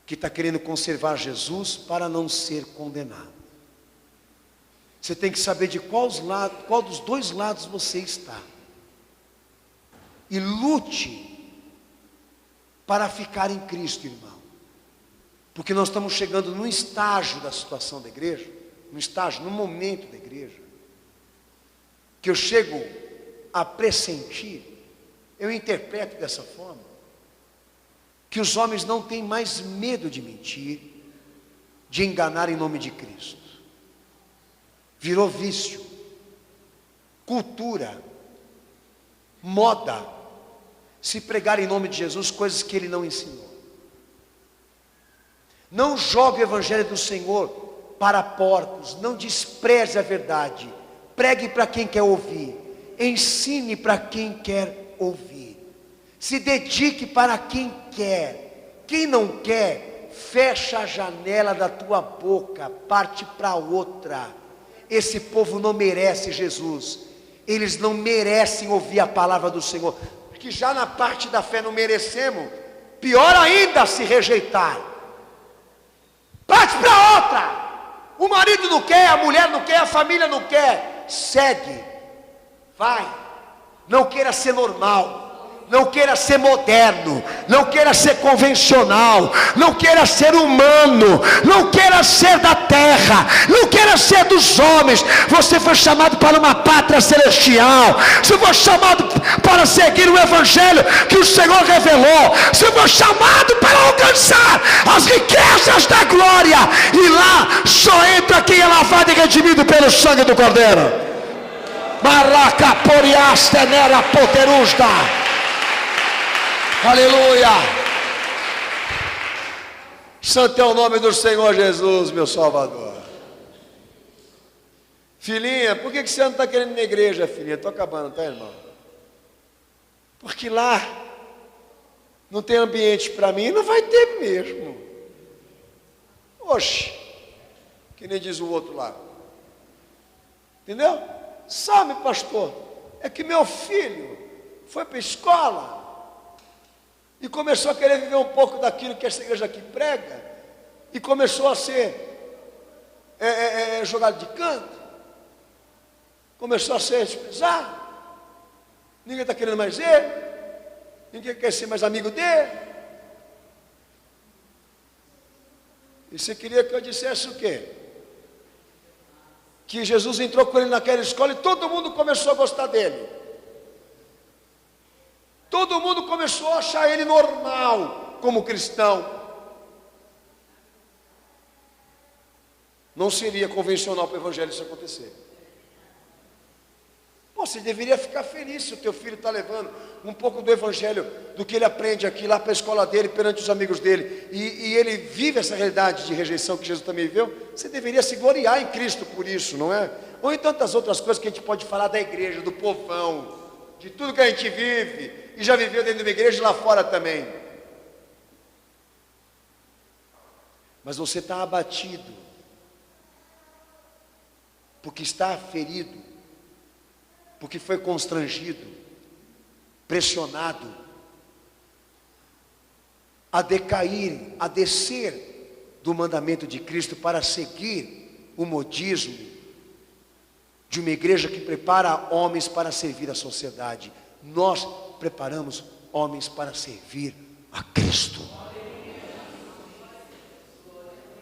que está querendo conservar Jesus para não ser condenado. Você tem que saber de qual dos dois lados você está. E lute para ficar em Cristo, irmão. Porque nós estamos chegando num estágio da situação da igreja, num momento da igreja, que eu chego a pressentir, eu interpreto dessa forma, que os homens não têm mais medo de mentir, de enganar em nome de Cristo. Virou vício, cultura, moda, se pregar em nome de Jesus coisas que Ele não ensinou. Não jogue o Evangelho do Senhor para porcos, não despreze a verdade, pregue para quem quer ouvir, ensine para quem quer ouvir, se dedique para quem quer. Quem não quer, fecha a janela da tua boca, parte para outra. Esse povo não merece Jesus, eles não merecem ouvir a palavra do Senhor, porque já na parte da fé não merecemos, pior ainda se rejeitar, parte para outra. O marido não quer, a mulher não quer, a família não quer, segue, vai, não queira ser normal, não queira ser moderno, não queira ser convencional, não queira ser humano, não queira ser da terra, não queira ser dos homens. Você foi chamado para uma pátria celestial, você foi chamado para seguir o Evangelho que o Senhor revelou, você foi chamado para alcançar as riquezas da glória, e lá só entra quem é lavado e redimido pelo sangue do Cordeiro. Maraca poriaste nera poterusta. Aleluia! Santo é o nome do Senhor Jesus, meu Salvador. Filhinha, por que você não está querendo ir na igreja, filhinha? Estou acabando, tá, irmão? Porque lá não tem ambiente para mim, não vai ter mesmo. Oxe, que nem diz o outro lá. Entendeu? Sabe, pastor, é que meu filho foi para a escola e começou a querer viver um pouco daquilo que essa igreja aqui prega, e começou a ser jogado de canto, começou a ser desprezado, ninguém está querendo mais ele, ninguém quer ser mais amigo dele. E você queria que eu dissesse o quê? Que Jesus entrou com ele naquela escola e todo mundo começou a gostar dele. Todo mundo começou a achar ele normal como cristão. Não seria convencional para o evangelho isso acontecer. Você deveria ficar feliz se o teu filho está levando um pouco do evangelho, do que ele aprende aqui, lá para a escola dele, perante os amigos dele, e ele vive essa realidade de rejeição que Jesus também viveu. Você deveria se gloriar em Cristo por isso, não é? Ou em tantas outras coisas que a gente pode falar da igreja, do povão, de tudo que a gente vive, e já viveu dentro de uma igreja e lá fora também. Mas você está abatido, porque está ferido, porque foi constrangido, pressionado a decair, a descer do mandamento de Cristo para seguir o modismo de uma igreja que prepara homens para servir a sociedade. Nós preparamos homens para servir a Cristo.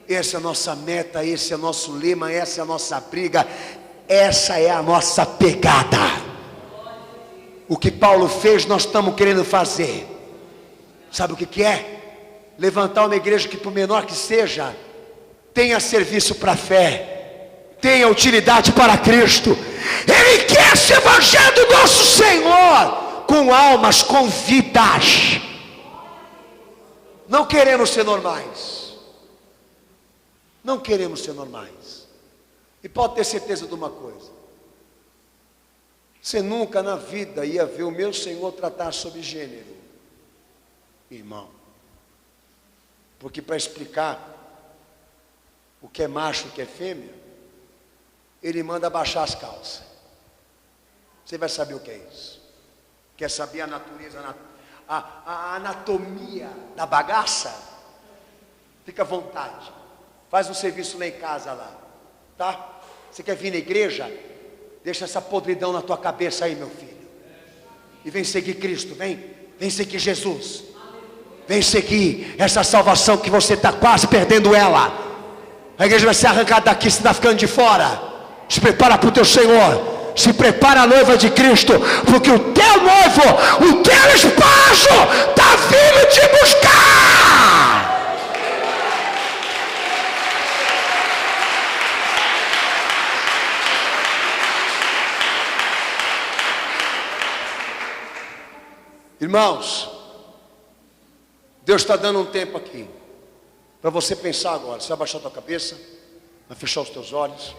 Essa é a nossa meta, esse é o nosso lema, essa é a nossa briga, essa é a nossa pegada. O que Paulo fez, nós estamos querendo fazer. Sabe o que é? Levantar uma igreja que, por menor que seja, tenha serviço para a fé, tenha utilidade para Cristo. Ele quer esse evangelho do nosso Senhor, com almas, com vidas. Não queremos ser normais. Não queremos ser normais. E pode ter certeza de uma coisa: você nunca na vida ia ver o meu Senhor tratar sobre gênero, irmão. Porque para explicar o que é macho e o que é fêmea, ele manda baixar as calças. Você vai saber o que é isso. Quer saber a natureza, a anatomia da bagaça? Fica à vontade. Faz um serviço lá em casa lá, tá? Você quer vir na igreja? Deixa essa podridão na tua cabeça aí, meu filho. E vem seguir Cristo, vem seguir Jesus. Vem seguir essa salvação que você está quase perdendo ela. A igreja vai ser arrancada daqui, você está ficando de fora. Se prepara para o teu Senhor. Se prepara a noiva de Cristo, porque o teu noivo, o teu esposo está vindo te buscar. Irmãos, Deus está dando um tempo aqui para você pensar agora. Você vai baixar a tua cabeça, vai fechar os teus olhos.